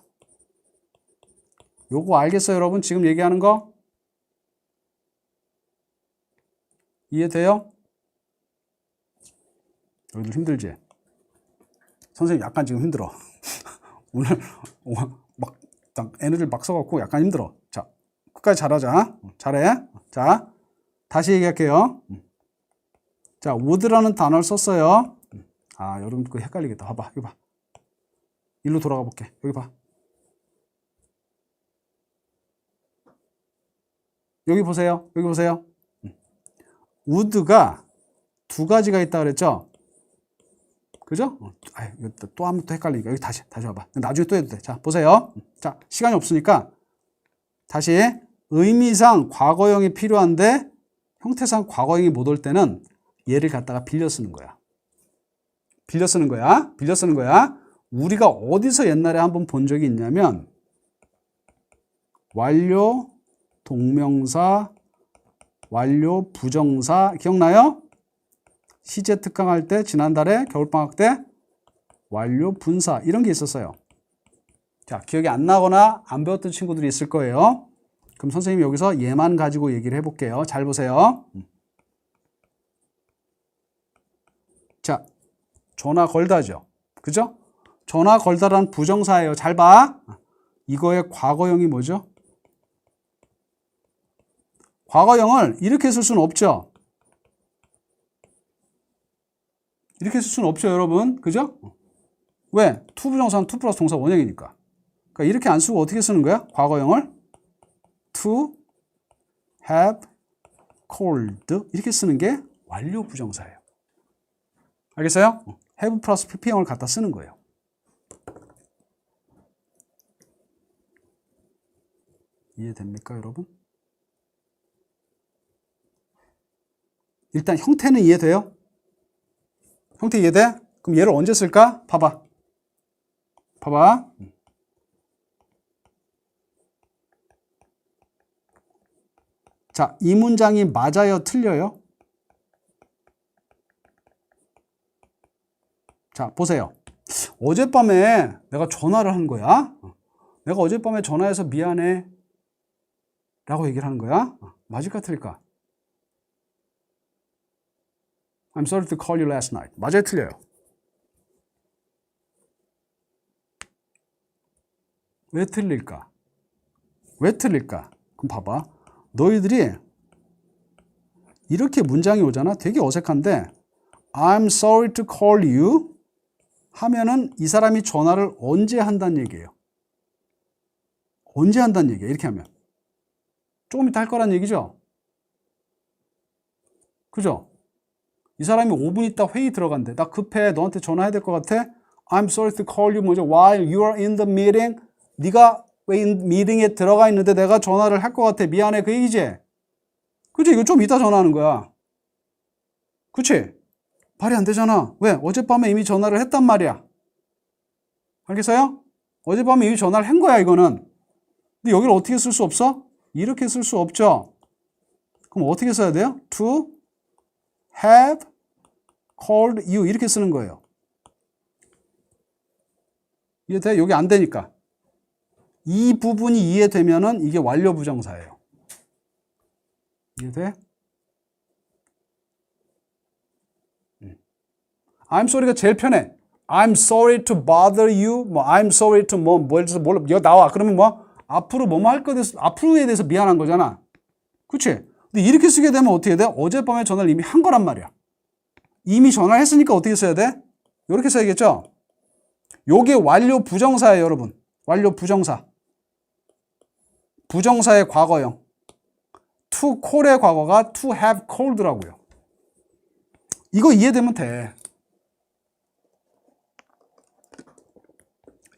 요거 알겠어요, 여러분? 지금 얘기하는 거? 이해돼요? 여기도 힘들지? 선생님 약간 지금 힘들어. 오늘 막 에너지를 막 써갖고 약간 힘들어. 자, 끝까지 잘하자. 잘해. 자, 다시 얘기할게요. 자, would라는 단어를 썼어요. 아, 여러분 그거 헷갈리겠다. 봐봐, 여기 봐. 일로 돌아가 볼게. 여기 봐. 여기 보세요. 여기 보세요. would가 두 가지가 있다 그랬죠? 그죠? 이거 또 한 번 또 헷갈리니까 여기 다시 와봐. 나중에 또 해도 돼. 자, 보세요. 자, 시간이 없으니까 다시 의미상 과거형이 필요한데 형태상 과거형이 못 올 때는 얘를 갖다가 빌려 쓰는 거야. 빌려 쓰는 거야. 우리가 어디서 옛날에 한번 본 적이 있냐면 완료 동명사, 완료 부정사 기억나요? 시제 특강할 때 지난달에 겨울방학 때 완료 분사 이런 게 있었어요. 자, 기억이 안 나거나 안 배웠던 친구들이 있을 거예요. 그럼 선생님이 여기서 얘만 가지고 얘기를 해볼게요. 잘 보세요. 자, 전화 걸다죠. 그죠? 전화 걸다라는 부정사예요. 잘 봐. 이거의 과거형이 뭐죠? 과거형을 이렇게 쓸 수는 없죠. 이렇게 쓸 수는 없죠, 여러분. 그죠? 왜? to 부정사는 to 플러스 동사 원형이니까. 그러니까 이렇게 안 쓰고 어떻게 쓰는 거야? 과거형을 to have called 이렇게 쓰는 게 완료 부정사예요. 알겠어요? have 플러스 pp형을 갖다 쓰는 거예요. 이해됩니까, 여러분? 일단 형태는 이해돼요? 형태 이해돼? 그럼 얘를 언제 쓸까? 봐봐. 자, 이 문장이 맞아요? 틀려요? 자, 보세요. 어젯밤에 내가 전화를 한 거야. 내가 어젯밤에 전화해서 미안해 라고 얘기를 하는 거야. 맞을까 틀릴까? I'm sorry to call you last night. 맞아요, 틀려요? 왜 틀릴까? 그럼 봐봐. 너희들이 이렇게 문장이 오잖아. 되게 어색한데 I'm sorry to call you 하면은 이 사람이 전화를 언제 한다는 얘기예요. 언제 한다는 얘기예요. 이렇게 하면. 조금 이따 할 거란 얘기죠. 그죠? 이 사람이 5분 있다 회의 들어간대. 나 급해. 너한테 전화해야 될 것 같아. I'm sorry to call you 뭐죠? While you are in the meeting. 네가 왜 미팅에 들어가 있는데 내가 전화를 할 것 같아. 미안해. 그 얘기지? 그치? 이거 좀 이따 전화하는 거야. 그치? 말이 안 되잖아. 왜? 어젯밤에 이미 전화를 했단 말이야. 알겠어요? 어젯밤에 이미 전화를 한 거야, 이거는. 근데 여기를 어떻게 쓸 수 없어? 이렇게 쓸 수 없죠? 그럼 어떻게 써야 돼요? To have called you. 이렇게 쓰는 거예요. 이해돼? 여기 안 되니까. 이 부분이 이해되면은 이게 완료 부정사예요. 이해돼? I'm sorry가 제일 편해. I'm sorry to bother you. I'm sorry to 이거 나와. 그러면 앞으로 할 거에 대해서, 앞으로에 대해서 미안한 거잖아. 그치? 근데 이렇게 쓰게 되면 어떻게 돼? 어젯밤에 전화를 이미 한 거란 말이야. 이미 전화를 했으니까 어떻게 써야 돼? 이렇게 써야겠죠? 요게 완료 부정사예요, 여러분. 완료 부정사. 부정사의 과거형. to call의 과거가 to have called라고요. 이거 이해되면 돼.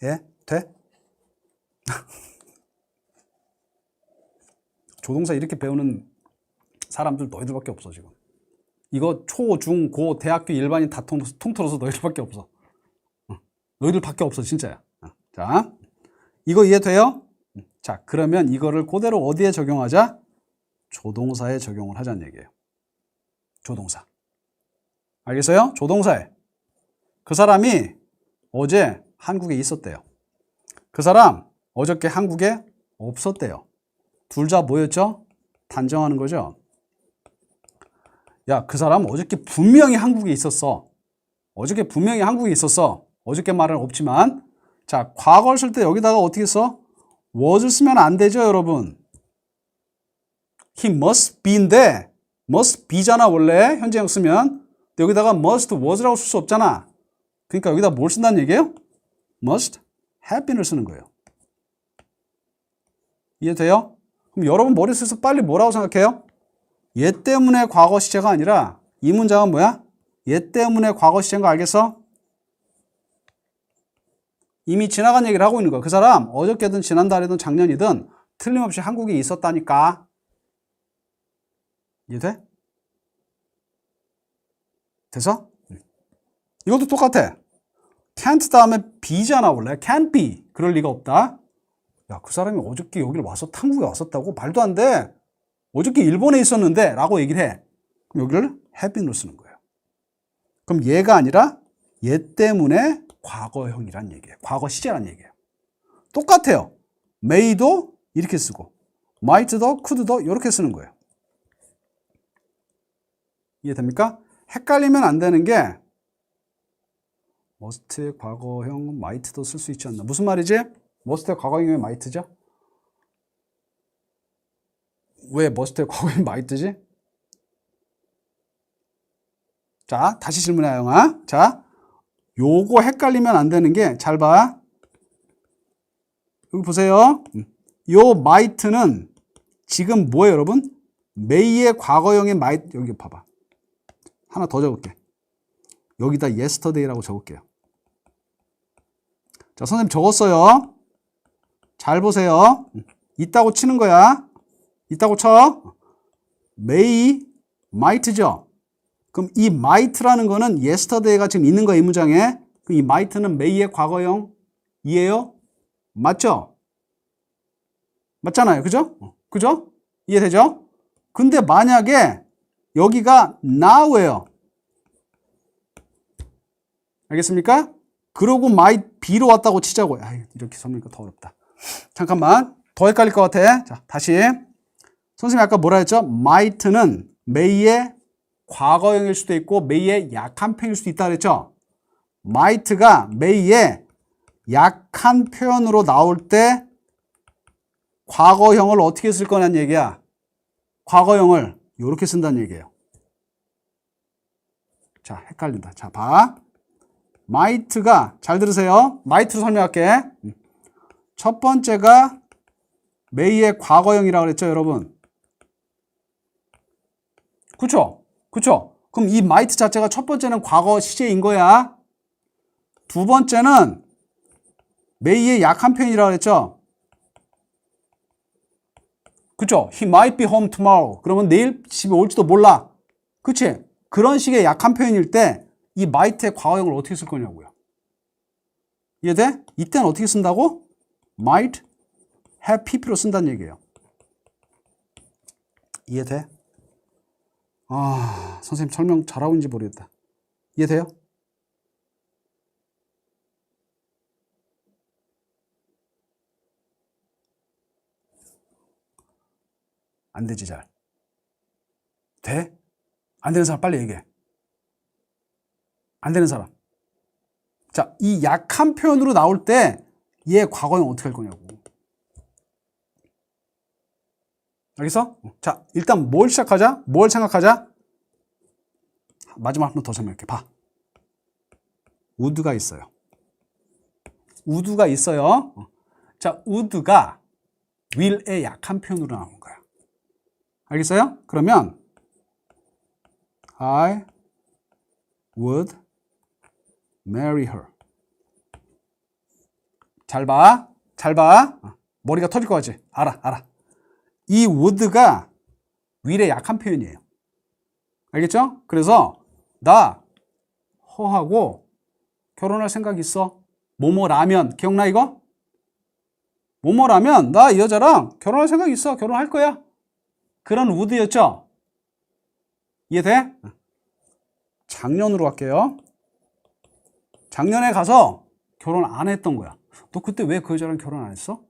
예? 돼? 조동사 이렇게 배우는 사람들 너희들밖에 없어 지금. 이거 초, 중, 고, 대학교 일반인 다 통틀어서 너희들밖에 없어. 너희들밖에 없어 진짜야. 자, 이거 이해돼요? 자, 그러면 이거를 그대로 어디에 적용하자? 조동사에 적용을 하자는 얘기예요. 조동사. 알겠어요? 조동사에. 그 사람이 어제 한국에 있었대요. 그 사람 어저께 한국에 없었대요. 둘 다 뭐였죠? 단정하는 거죠. 야, 그 사람 어저께 분명히 한국에 있었어. 어저께 분명히 한국에 있었어. 어저께 말은 없지만. 자, 과거를 쓸 때 여기다가 어떻게 써? was를 쓰면 안 되죠, 여러분. He must be인데 must be잖아, 원래 현재형 쓰면. 근데 여기다가 must was라고 쓸 수 없잖아. 그러니까 여기다 뭘 쓴다는 얘기예요? must have been을 쓰는 거예요. 이해돼요? 그럼 여러분 머릿속에서 빨리 뭐라고 생각해요? 얘 때문에 과거 시제가 아니라 이 문장은 뭐야? 얘 때문에 과거 시제인 거 알겠어? 이미 지나간 얘기를 하고 있는 거야. 그 사람 어저께든 지난달이든 작년이든 틀림없이 한국에 있었다니까. 이해돼? 돼서? 이것도 똑같아. can't 다음에 be잖아 원래. can't be. 그럴 리가 없다. 야, 그 사람이 어저께 여기를 와서 한국에 왔었다고? 말도 안 돼. 어저께 일본에 있었는데 라고 얘기를 해. 그럼 여기를 have been으로 쓰는 거예요. 그럼 얘가 아니라 얘 때문에 과거형이란 얘기예요. 과거 시제란 얘기예요. 똑같아요. may도 이렇게 쓰고 might도 could도 이렇게 쓰는 거예요. 이해됩니까? 헷갈리면 안 되는 게 must의 과거형 might도 쓸 수 있지 않나. 무슨 말이지? must의 과거형이 might죠? 왜 must의 과거형이 might지? 자, 다시 질문해, 영아. 자, 요거 헷갈리면 안 되는 게, 잘 봐. 여기 보세요. 요 might는 지금 뭐예요, 여러분? may의 과거형의 might, 여기 봐봐. 하나 더 적을게. 여기다 yesterday라고 적을게요. 자, 선생님 적었어요. 잘 보세요. 있다고 치는 거야. 있다고 쳐. may, might죠. 그럼 이 might라는 거는 yesterday가 지금 있는 거야, 이 문장에. 그럼 이 might는 may의 과거형이에요? 맞죠? 맞잖아요. 그죠? 그죠? 이해되죠? 근데 만약에 여기가 now예요. 알겠습니까? 그러고 might be로 왔다고 치자고요. 아유, 이렇게 설명하니까 더 어렵다. 잠깐만. 더 헷갈릴 것 같아. 자, 다시. 선생님이 아까 뭐라 했죠? might는 may의 과거형일 수도 있고 may의 약한 표현일 수도 있다 그랬죠? might가 may의 약한 표현으로 나올 때 과거형을 어떻게 쓸 거냐는 얘기야. 과거형을 이렇게 쓴다는 얘기예요. 자, 헷갈린다. 자, 봐. might가, 잘 들으세요. might로 설명할게. 첫 번째가 may의 과거형이라고 그랬죠, 여러분? 그쵸? 그쵸? 그럼 이 might 자체가 첫 번째는 과거 시제인 거야. 두 번째는 may의 약한 표현이라고 그랬죠? 그쵸? He might be home tomorrow. 그러면 내일 집에 올지도 몰라. 그치? 그런 식의 약한 표현일 때 이 might의 과거형을 어떻게 쓸 거냐고요. 이해돼? 이때는 어떻게 쓴다고? might have pp로 쓴다는 얘기예요. 이해돼? 아, 선생님 설명 잘하고 있는지 모르겠다. 이해돼요? 안 되지, 잘. 돼? 안 되는 사람 빨리 얘기해. 안 되는 사람. 자, 이 약한 표현으로 나올 때 얘 과거형 어떻게 할 거냐고. 알겠어? 자, 일단 뭘 시작하자? 뭘 생각하자? 마지막 한 번 더 설명할게. 봐. would가 있어요. would가 있어요. 자, would가 will의 약한 표현으로 나오는 거야. 알겠어요? 그러면 I would marry her. 잘 봐. 잘 봐. 머리가 터질 거 같지? 알아. 이 would가 will의 약한 표현이에요. 알겠죠? 그래서 나 허하고 결혼할 생각 있어. 뭐뭐라면. 기억나 이거? 뭐뭐라면 나 이 여자랑 결혼할 생각 있어. 결혼할 거야. 그런 would였죠? 이해돼? 작년으로 갈게요. 작년에 가서 결혼 안 했던 거야. 너 그때 왜 그 여자랑 결혼 안 했어?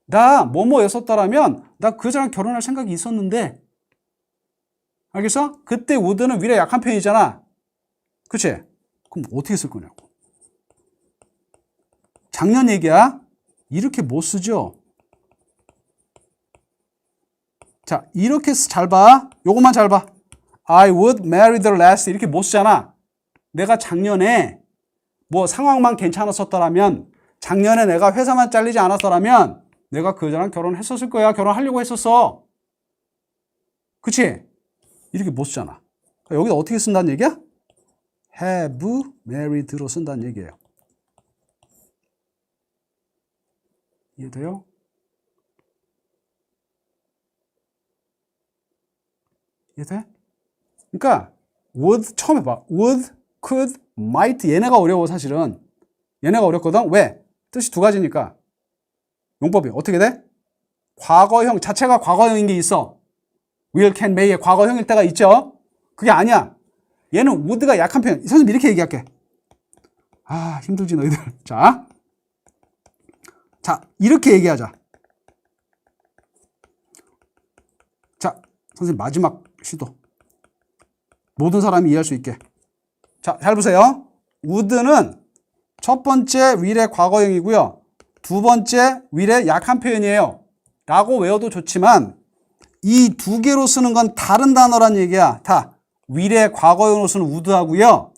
나 뭐뭐였었다라면 나 그 여자랑 결혼할 생각이 있었는데. 알겠어? 그때 would는 will의 약한 표현이잖아. 그치? 그럼 어떻게 쓸 거냐고. 작년 얘기야. 이렇게 못 쓰죠? 자, 이렇게 잘 봐. 요것만 잘 봐. I would marry the last 이렇게 못 쓰잖아. 내가 작년에 뭐 상황만 괜찮았었더라면, 작년에 내가 회사만 잘리지 않았더라면 내가 그 여자랑 결혼했었을 거야. 결혼하려고 했었어. 그치? 이렇게 못 쓰잖아. 여기다 어떻게 쓴다는 얘기야? have married로 쓴다는 얘기예요. 이해돼요? 이해돼? 그러니까 would 처음 해봐. would, could, might 얘네가 어려워 사실은. 얘네가 어렵거든. 왜? 뜻이 두 가지니까. 용법이 어떻게 돼? 과거형 자체가 과거형인 게 있어. will, can, may의 과거형일 때가 있죠. 그게 아니야. 얘는 would가 약한 표현. 선생님 이렇게 얘기할게. 아 힘들지 너희들. 자 이렇게 얘기하자. 자 선생님 마지막 시도. 모든 사람이 이해할 수 있게. 자, 잘 보세요. would는 첫 번째 will의 과거형이고요. 두 번째 will의 약한 표현이에요. 라고 외워도 좋지만 이 두 개로 쓰는 건 다른 단어란 얘기야. 다 will의 과거형으로 쓰는 would하고요.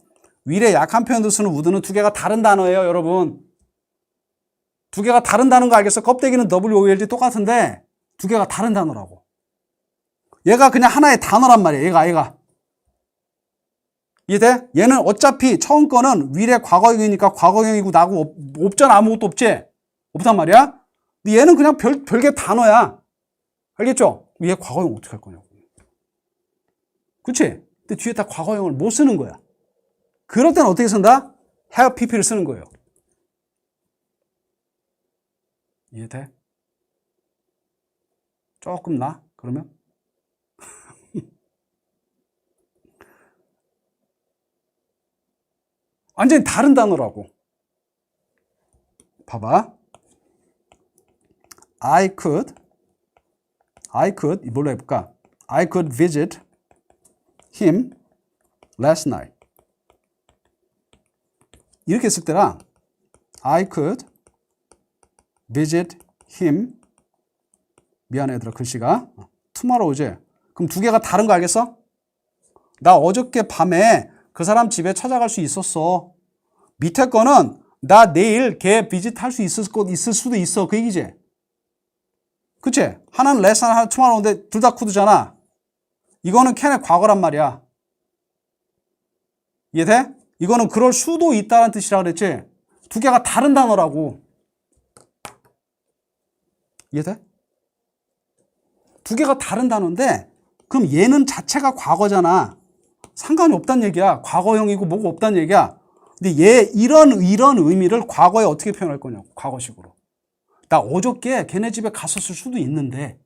will의 약한 표현으로 쓰는 would는 두 개가 다른 단어예요, 여러분. 두 개가 다른 단어인 거 알겠어? 껍데기는 WOLD 똑같은데 두 개가 다른 단어라고. 얘가 그냥 하나의 단어란 말이야. 얘가. 이해돼? 얘는 어차피 처음 거는 will의 과거형이니까 과거형이고 나고 없잖아. 아무것도 없지? 없단 말이야? 근데 얘는 그냥 별개 단어야. 알겠죠? 얘 과거형 어떻게 할 거냐고. 그치? 근데 뒤에 다 과거형을 못 쓰는 거야. 그럴 때는 어떻게 쓴다? have pp를 쓰는 거예요. 이해돼? 조금 나? 그러면? 완전히 다른 단어라고. 봐봐. I could 뭘로 해볼까? I could visit him last night. 이렇게 쓸 때랑 I could visit him 미안해 얘들아 글씨가 tomorrow지. 그럼 두 개가 다른 거 알겠어? 나 어저께 밤에 그 사람 집에 찾아갈 수 있었어. 밑에 거는 나 내일 걔 비짓 할 수 있을 수도 있어. 그 얘기지. 그치? 하나는 last night, 하나는 tomorrow인데 둘 다 could잖아. 이거는 can의 과거란 말이야. 이해돼? 이거는 그럴 수도 있다는 뜻이라 그랬지? 두 개가 다른 단어라고. 이해돼? 두 개가 다른 단어인데 그럼 얘는 자체가 과거잖아. 상관이 없다는 얘기야. 과거형이고 뭐고 없다는 얘기야. 근데 얘 이런 의미를 과거에 어떻게 표현할 거냐고. 과거식으로. 나 어저께 걔네 집에 갔었을 수도 있는데.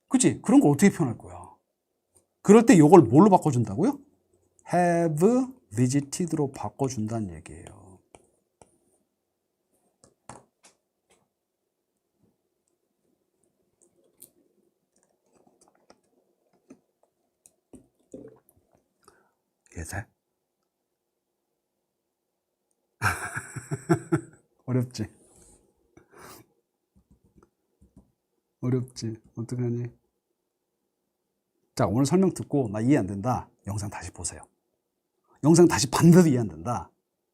그치? 그런 걸 어떻게 표현할 거야. 그럴 때 이걸 뭘로 바꿔준다고요? have visited로 바꿔준다는 얘기예요. 이해돼? 어렵지? 어렵지? 어떡하니? 자, 오늘 설명 듣고 나 이해 안 된다. 영상 다시 보세요. 영상 다시 봤는데도 이해 안 된다.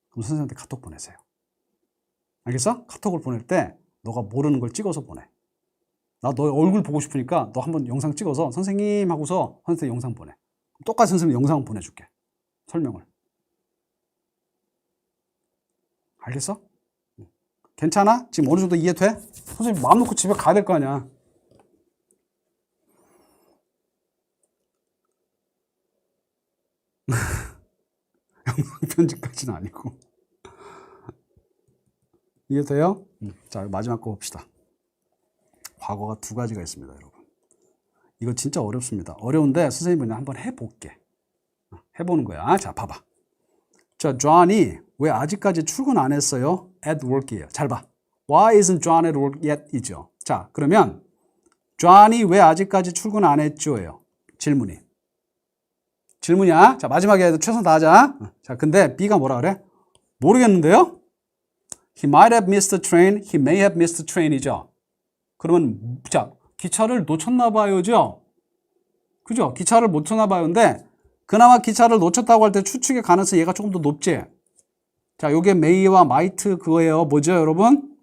그럼 선생님한테 카톡 보내세요. 알겠어? 카톡을 보낼 때 너가 모르는 걸 찍어서 보내. 나 너 얼굴 보고 싶으니까 너 한번 영상 찍어서 선생님 하고서 선생님한테 영상 보내. 똑같이 선생님 영상 보내줄게. 설명을. 알겠어? 괜찮아? 지금 어느 정도 이해돼? 선생님 마음 놓고 집에 가야 될 거 아니야. 영상 편집까지는 아니고. 이해돼요? 자, 마지막 거 봅시다. 과거가 두 가지가 있습니다, 여러분. 이거 진짜 어렵습니다. 어려운데 선생님이 그냥 한번 해볼게. 해보는 거야. 자, 봐봐. 자, John이 왜 아직까지 출근 안 했어요? At work이에요. 잘 봐. Why isn't John at work yet? 이죠. 자, 그러면 John이 왜 아직까지 출근 안 했죠?예요. 질문이. 질문이야. 자, 마지막에 최선 다하자. 자, 근데 B가 뭐라 그래? 모르겠는데요? He might have missed the train. He may have missed the train이죠. 그러면 자, 기차를 놓쳤나 봐요죠? 그죠? 기차를 놓쳤나 봐요. 근데 그나마 기차를 놓쳤다고 할 때 추측의 가능성이 얘가 조금 더 높지? 자, 요게 may와 might 그거예요. 뭐죠, 여러분?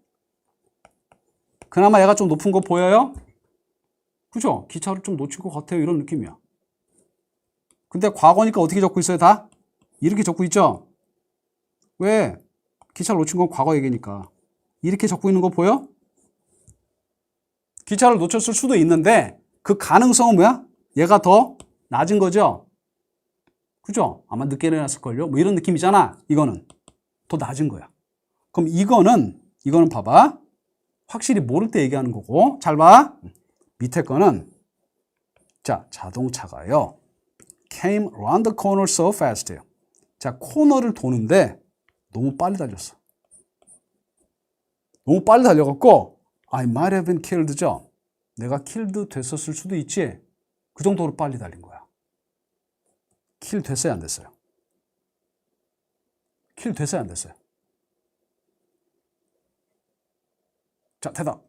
그나마 얘가 좀 높은 거 보여요? 그죠? 기차를 좀 놓칠 것 같아요. 이런 느낌이야. 근데 과거니까 어떻게 적고 있어요? 다? 이렇게 적고 있죠? 왜? 기차를 놓친 건 과거 얘기니까. 이렇게 적고 있는 거 보여? 기차를 놓쳤을 수도 있는데 그 가능성은 뭐야? 얘가 더 낮은 거죠? 그죠? 아마 늦게 일어났을걸요? 뭐 이런 느낌이잖아. 이거는 더 낮은 거야. 그럼 이거는 봐봐. 확실히 모를 때 얘기하는 거고. 잘 봐. 밑에 거는 자, 자동차가요. came around the corner so fast. 자, 코너를 도는데 너무 빨리 달렸어. 너무 빨리 달려갖고 I might have been killed죠. 내가 killed 됐었을 수도 있지. 그 정도로 빨리 달린 거야. kill 됐어요, 안 됐어요? kill 됐어요, 안 됐어요? 자, 대답.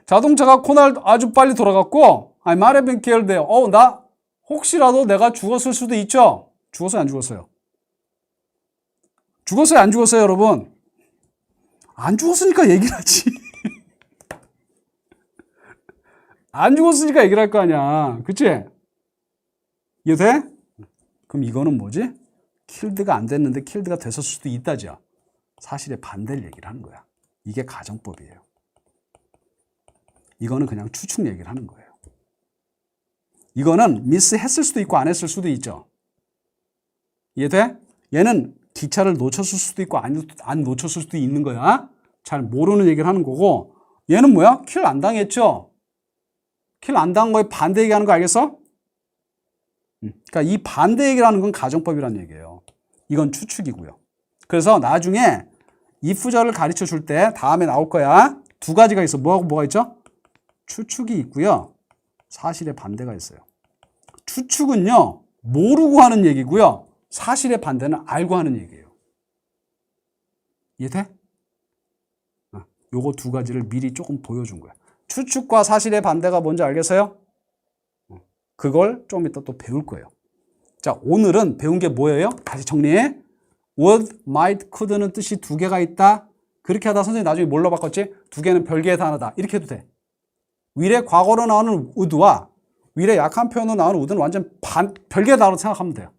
자동차가 코너를 아주 빨리 돌아갔고 I might have been killed. 나 혹시라도 내가 죽었을 수도 있죠. 죽었어요, 안 죽었어요? 죽었어요, 안 죽었어요, 여러분? 안 죽었으니까 얘기를 하지. 안 죽었으니까 얘기를 할 거 아니야. 그치? 이해돼? 그럼 이거는 뭐지? 킬드가 안 됐는데 킬드가 됐을 수도 있다죠. 사실의 반대를 얘기를 하는 거야. 이게 가정법이에요. 이거는 그냥 추측 얘기를 하는 거예요. 이거는 미스했을 수도 있고 안 했을 수도 있죠. 이해돼? 얘는 기차를 놓쳤을 수도 있고 안 놓쳤을 수도 있는 거야. 잘 모르는 얘기를 하는 거고 얘는 뭐야? 킬 안 당했죠? 킬 안 당한 거에 반대 얘기하는 거 알겠어? 그러니까 이 반대 얘기를 하는 건 가정법이라는 얘기예요. 이건 추측이고요. 그래서 나중에 if절을 가르쳐 줄 때 다음에 나올 거야. 두 가지가 있어. 뭐하고 뭐가 있죠? 추측이 있고요. 사실의 반대가 있어요. 추측은요. 모르고 하는 얘기고요. 사실의 반대는 알고 하는 얘기예요. 이해돼? 요거 두 가지를 미리 조금 보여준 거야. 추측과 사실의 반대가 뭔지 알겠어요? 그걸 좀 이따 또 배울 거예요. 자, 오늘은 배운 게 뭐예요? 다시 정리해. would, might, could는 뜻이 두 개가 있다. 그렇게 하다 선생님이 나중에 뭘로 바꿨지? 두 개는 별개의 단어다. 이렇게 해도 돼. 위례 과거로 나오는 would와 위례 약한 표현으로 나오는 would는 완전 별개의 단어로 생각하면 돼요.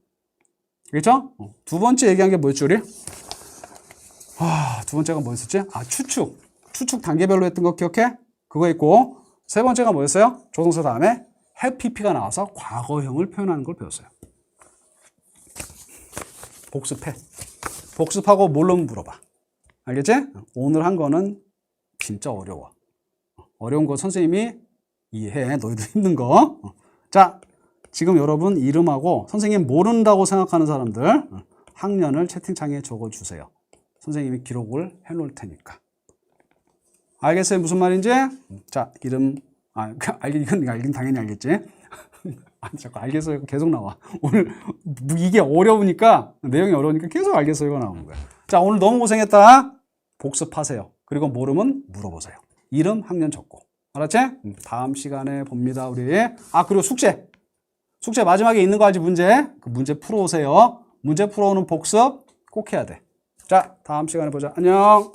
알겠죠? 두 번째 얘기한 게 뭐였지, 우리? 두 번째가 뭐였었지? 추측. 추측 단계별로 했던 거 기억해? 그거 있고, 세 번째가 뭐였어요? 조동사 다음에 have pp가 나와서 과거형을 표현하는 걸 배웠어요. 복습해. 복습하고 뭘로 물어봐. 알겠지? 오늘 한 거는 진짜 어려워. 어려운 거 선생님이 이해해. 너희도 힘든 거. 자, 지금 여러분 이름하고 선생님 모른다고 생각하는 사람들 학년을 채팅창에 적어주세요. 선생님이 기록을 해놓을 테니까. 알겠어요? 무슨 말인지? 자, 이름, 이건 알긴 당연히 알겠지? 아니, 자꾸 알겠어요. 계속 나와. 오늘 이게 어려우니까, 내용이 어려우니까 계속 알겠어요가 나오는 거야. 자, 오늘 너무 고생했다. 복습하세요. 그리고 모르면 물어보세요. 이름, 학년 적고. 알았지? 다음 시간에 봅니다, 우리. 그리고 숙제. 숙제 마지막에 있는 거 알지, 문제? 그 문제 풀어오세요. 문제 풀어오는 복습 꼭 해야 돼. 자, 다음 시간에 보자. 안녕.